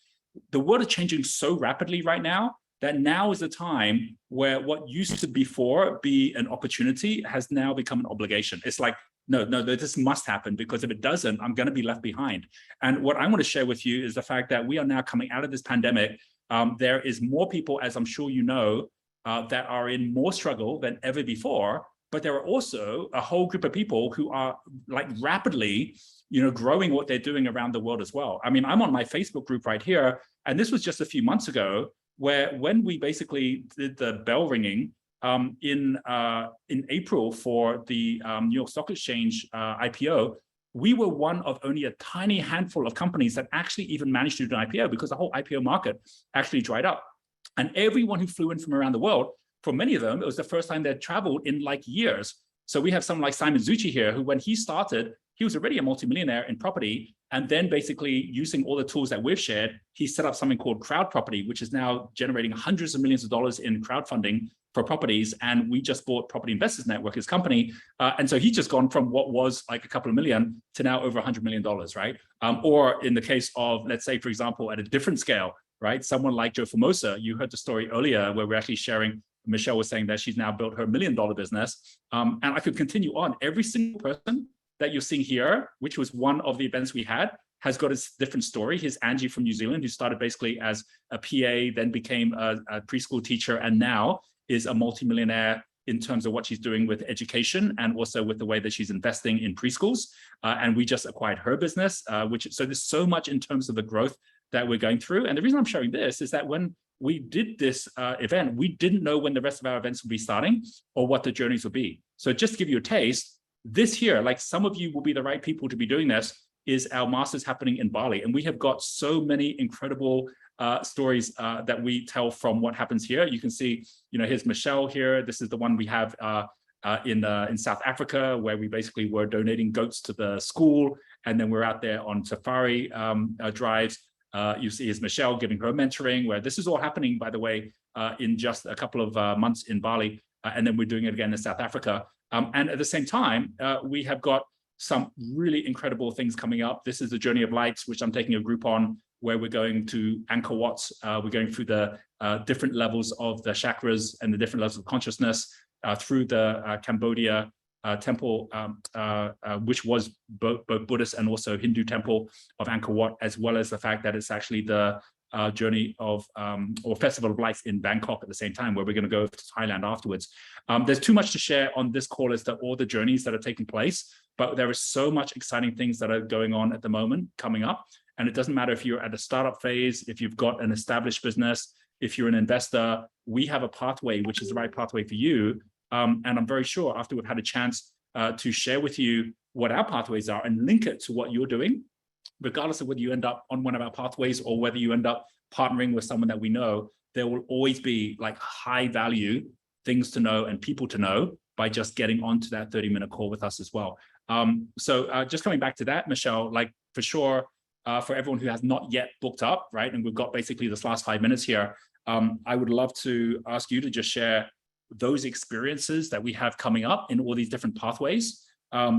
The world is changing so rapidly right now that now is the time where what used to before be an opportunity has now become an obligation. It's like, no, this must happen, because if it doesn't, I'm going to be left behind. And what I want to share with you is the fact that we are now coming out of this pandemic. There is more people, as I'm sure you know, that are in more struggle than ever before. But there are also a whole group of people who are rapidly, growing what they're doing around the world as well. I mean, I'm on my Facebook group right here, and this was just a few months ago, where when we basically did the bell ringing in April for the New York Stock Exchange IPO, we were one of only a tiny handful of companies that actually even managed to do an IPO, because the whole IPO market actually dried up. And everyone who flew in from around the world, for many of them, it was the first time they'd traveled in years. So we have someone like Simon Zucci here, who when he started, he was already a multimillionaire in property. And then basically using all the tools that we've shared, he set up something called Crowd Property, which is now generating hundreds of millions of dollars in crowdfunding for properties. And we just bought Property Investors Network, his company. And so he's just gone from what was like a couple of million to now over $100 million, right? Or in the case of, let's say, for example, at a different scale, right? Someone like Joe Formosa, you heard the story earlier where we're actually sharing, Michelle was saying that she's now built her $1 million business. And I could continue on. Every single person that you're seeing here, which was one of the events we had, has got a different story. Here's Angie from New Zealand, who started basically as a PA, then became a preschool teacher, and now is a multimillionaire in terms of what she's doing with education and also with the way that she's investing in preschools. And we just acquired her business, so there's so much in terms of the growth that we're going through. And the reason I'm sharing this is that when we did this event, we didn't know when the rest of our events would be starting or what the journeys would be. So just to give you a taste, this year, like some of you will be the right people to be doing this, is our Masters happening in Bali. And we have got so many incredible stories that we tell from what happens here. You can see, here's Michelle here. This is the one we have in South Africa, where we basically were donating goats to the school. And then we're out there on safari drives. You see is Michelle giving her mentoring, where this is all happening, by the way, in just a couple of months in Bali. And then we're doing it again in South Africa. And at the same time, we have got some really incredible things coming up. This is the Journey of Lights, which I'm taking a group on, where we're going to Angkor Wat. We're going through the different levels of the chakras and the different levels of consciousness through the Cambodia temple, which was both Buddhist and also Hindu temple of Angkor Wat, as well as the fact that it's actually the journey of or Festival of Lights in Bangkok at the same time, where we're going to go to Thailand afterwards. There's too much to share on this call as to all the journeys that are taking place, but there is so much exciting things that are going on at the moment coming up. And it doesn't matter if you're at a startup phase, if you've got an established business, if you're an investor, we have a pathway which is the right pathway for you. And I'm very sure after we've had a chance to share with you what our pathways are and link it to what you're doing, regardless of whether you end up on one of our pathways or whether you end up partnering with someone that we know, there will always be like high value things to know and people to know by just getting onto that 30-minute call with us as well. So just coming back to that, Michelle, like for sure, for everyone who has not yet booked up, right? And we've got basically this last 5 minutes here. I would love to ask you to just share those experiences that we have coming up in all these different pathways,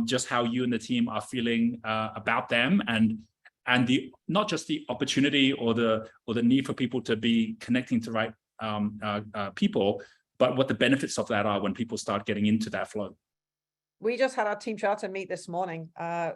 just how you and the team are feeling about them, and the not just the opportunity or the need for people to be connecting to right people, but what the benefits of that are when people start getting into that flow. We just had our team charter meet this morning.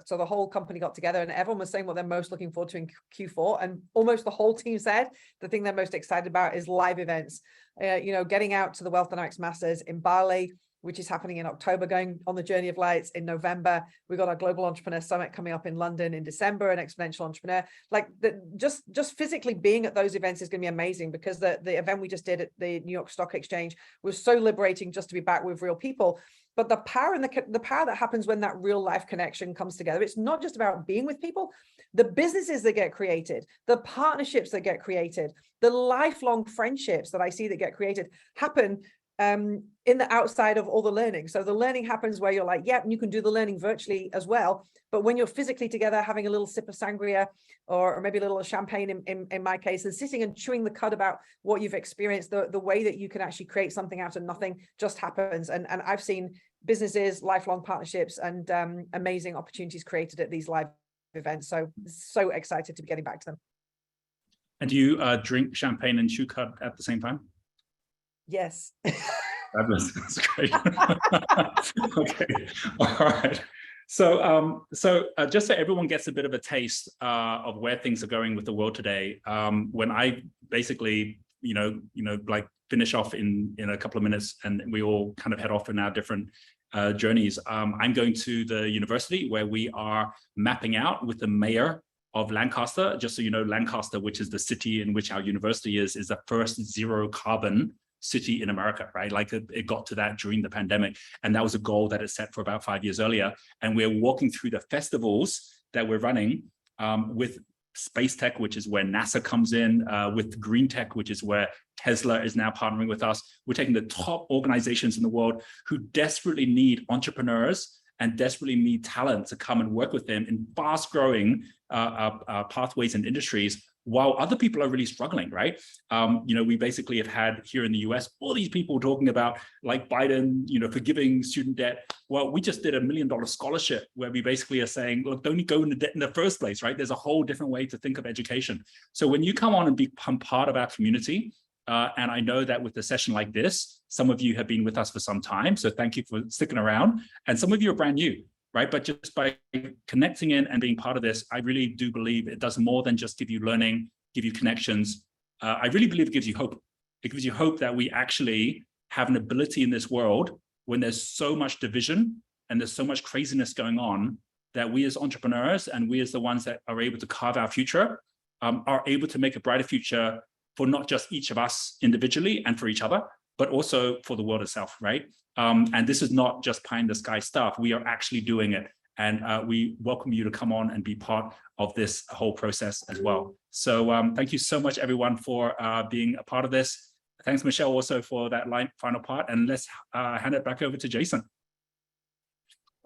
So the whole company got together and everyone was saying what they're most looking forward to in Q4. And almost the whole team said the thing they're most excited about is live events. Getting out to the Wealth Dynamics Masters in Bali, which is happening in October, going on the Journey of Lights in November. We've got our Global Entrepreneur Summit coming up in London in December, an Exponential Entrepreneur. Like just physically being at those events is going to be amazing, because the event we just did at the New York Stock Exchange was so liberating just to be back with real people. But the power and the power that happens when that real life connection comes together, it's not just about being with people. The businesses that get created, the partnerships that get created, the lifelong friendships that I see that get created happen in the outside of all the learning. So the learning happens where you're like, yeah, you can do the learning virtually as well. But when you're physically together, having a little sip of sangria or maybe a little champagne in my case, and sitting and chewing the cud about what you've experienced, the way that you can actually create something out of nothing just happens. And I've seen businesses, lifelong partnerships, and amazing opportunities created at these live events. So excited to be getting back to them. And do you drink champagne and chew cud at the same time? Yes. That's great. Okay, all right. So, just so everyone gets a bit of a taste of where things are going with the world today, when I basically, like finish off in a couple of minutes, and we all kind of head off in our different journeys, I'm going to the university where we are mapping out with the mayor of Lancaster. Just so you know, Lancaster, which is the city in which our university is the first zero carbon city in America, right? Like it got to that during the pandemic, and that was a goal that it set for about 5 years earlier. And we're walking through the festivals that we're running with Space Tech, which is where NASA comes in, with Green Tech, which is where Tesla is now partnering with us. We're taking the top organizations in the world who desperately need entrepreneurs and desperately need talent to come and work with them in fast growing pathways and industries, while other people are really struggling, right? We basically have had here in the US, all these people talking about like Biden, forgiving student debt. Well, we just did $1 million scholarship where we basically are saying, look, don't go into debt in the first place, right? There's a whole different way to think of education. So when you come on and become part of our community, and I know that with a session like this, some of you have been with us for some time, so thank you for sticking around. And some of you are brand new, right? But just by connecting in and being part of this, I really do believe it does more than just give you learning, give you connections. I really believe it gives you hope. It gives you hope that we actually have an ability in this world when there's so much division and there's so much craziness going on, that we as entrepreneurs and we as the ones that are able to carve our future are able to make a brighter future for not just each of us individually and for each other, but also for the world itself, right? And this is not just pie in the sky stuff. We are actually doing it. And we welcome you to come on and be part of this whole process as well. So thank you so much, everyone, for being a part of this. Thanks, Michelle, also for that final part. And let's hand it back over to Jason.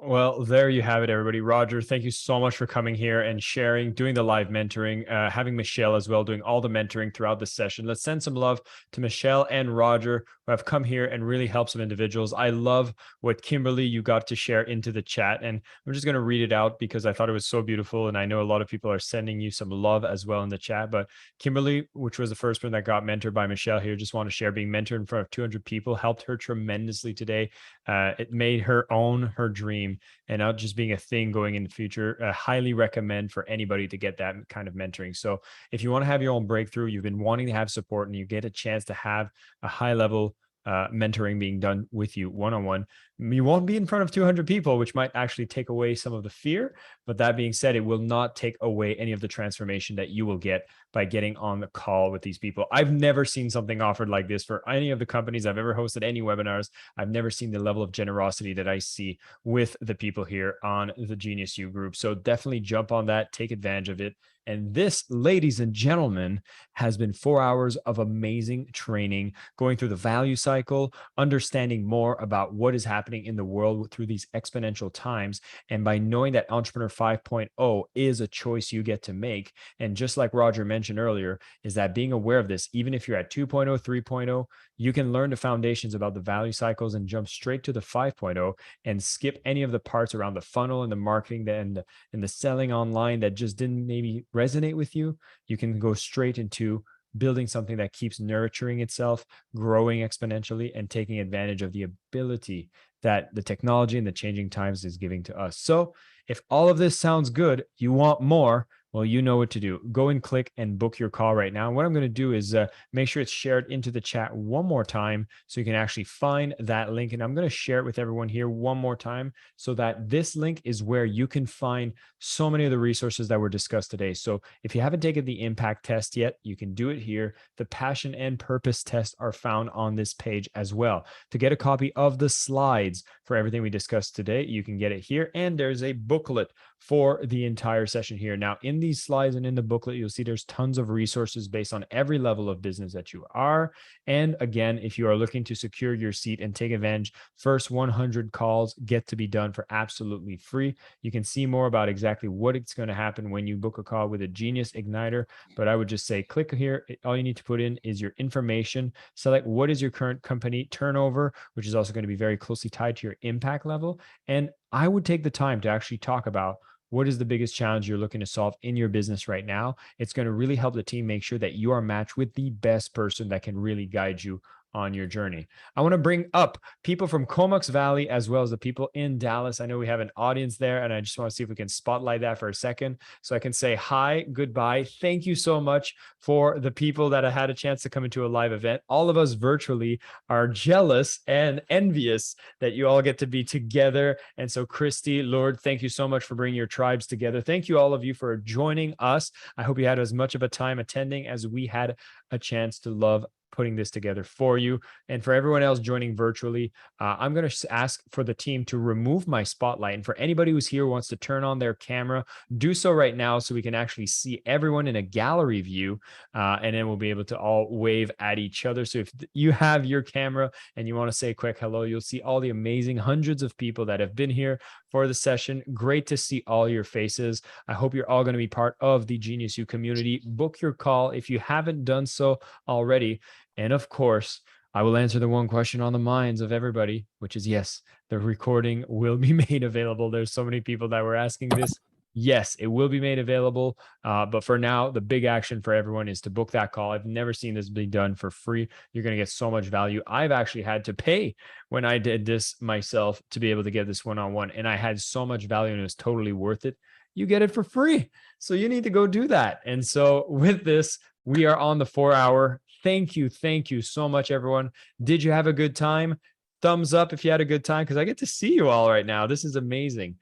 Well, there you have it, everybody. Roger, thank you so much for coming here and sharing, doing the live mentoring, having Michelle as well, doing all the mentoring throughout the session. Let's send some love to Michelle and Roger, who have come here and really helped some individuals. I love what Kimberly, you got to share into the chat, and I'm just going to read it out because I thought it was so beautiful. And I know a lot of people are sending you some love as well in the chat, but Kimberly, which was the first one that got mentored by Michelle here, just want to share being mentored in front of 200 people, helped her tremendously today. It made her own her dream dream and not just being a thing going in the future. I highly recommend for anybody to get that kind of mentoring. So if you want to have your own breakthrough, you've been wanting to have support, and you get a chance to have a high level mentoring being done with you one-on-one, you won't be in front of 200 people, which might actually take away some of the fear. But that being said, it will not take away any of the transformation that you will get by getting on the call with these people. I've never seen something offered like this for any of the companies I've ever hosted any webinars. I've never seen the level of generosity that I see with the people here on the Genius U group. So definitely jump on that, take advantage of it. And this, ladies and gentlemen, has been 4 hours of amazing training, going through the value cycle, understanding more about what is happening in the world through these exponential times. And by knowing that Entrepreneur 5.0 is a choice you get to make. And just like Roger mentioned earlier, is that being aware of this, even if you're at 2.0, 3.0, you can learn the foundations about the value cycles and jump straight to the 5.0 and skip any of the parts around the funnel and the marketing and the selling online that just didn't maybe resonate with you. You can go straight into building something that keeps nurturing itself, growing exponentially, and taking advantage of the ability that the technology and the changing times is giving to us. So if all of this sounds good, you want more, well, you know what to do. Go and click and book your call right now. And what I'm going to do is make sure it's shared into the chat one more time so you can actually find that link. And I'm going to share it with everyone here one more time so that this link is where you can find so many of the resources that were discussed today. So if you haven't taken the impact test yet, you can do it here. The passion and purpose test are found on this page as well. To get a copy of the slides for everything we discussed today, you can get it here. And there's a booklet for the entire session here. Now, in these slides and in the booklet, you'll see there's tons of resources based on every level of business that you are. And again, if you are looking to secure your seat and take advantage, first 100 calls get to be done for absolutely free. You can see more about exactly what it's going to happen when you book a call with a Genius Igniter. But I would just say, click here. All you need to put in is your information. Select what is your current company turnover, which is also going to be very closely tied to your impact level. And I would take the time to actually talk about what is the biggest challenge you're looking to solve in your business right now. It's going to really help the team make sure that you are matched with the best person that can really guide you on your journey. I want to bring up people from Comox Valley as well as the people in Dallas. I know we have an audience there, and I just want to see if we can spotlight that for a second so I can say hi, goodbye. Thank you so much for the people that I had a chance to come into a live event. All of us virtually are jealous and envious that you all get to be together. And so Christy, Lord, thank you so much for bringing your tribes together. Thank you all of you for joining us. I hope you had as much of a time attending as we had a chance to love putting this together for you. And for everyone else joining virtually, I'm going to ask for the team to remove my spotlight. And for anybody who's here who wants to turn on their camera, do so right now so we can actually see everyone in a gallery view. And then we'll be able to all wave at each other. So if you have your camera and you want to say a quick hello, you'll see all the amazing hundreds of people that have been here for the session. Great to see all your faces. I hope you're all going to be part of the Genius U community. Book your call if you haven't done so already. And of course, I will answer the one question on the minds of everybody, which is yes, the recording will be made available. There's so many people that were asking this. Yes, it will be made available. But for now, the big action for everyone is to book that call. I've never seen this be done for free. You're going to get so much value. I've actually had to pay when I did this myself to be able to get this one-on-one. And I had so much value and it was totally worth it. You get it for free. So you need to go do that. And so with this, we are on the 4 hour. Thank you. Thank you so much, everyone. Did you have a good time? Thumbs up if you had a good time, because I get to see you all right now. This is amazing.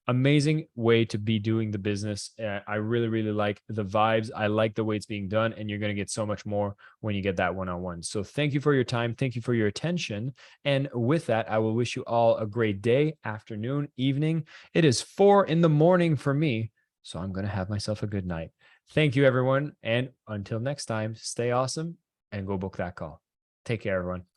Amazing way to be doing the business. I really, really like the vibes. I like the way it's being done, and you're going to get so much more when you get that one-on-one. So thank you for your time. Thank you for your attention. And with that, I will wish you all a great day, afternoon, evening. It is 4 a.m. for me, so I'm going to have myself a good night. Thank you, everyone. And until next time, stay awesome and go book that call. Take care, everyone.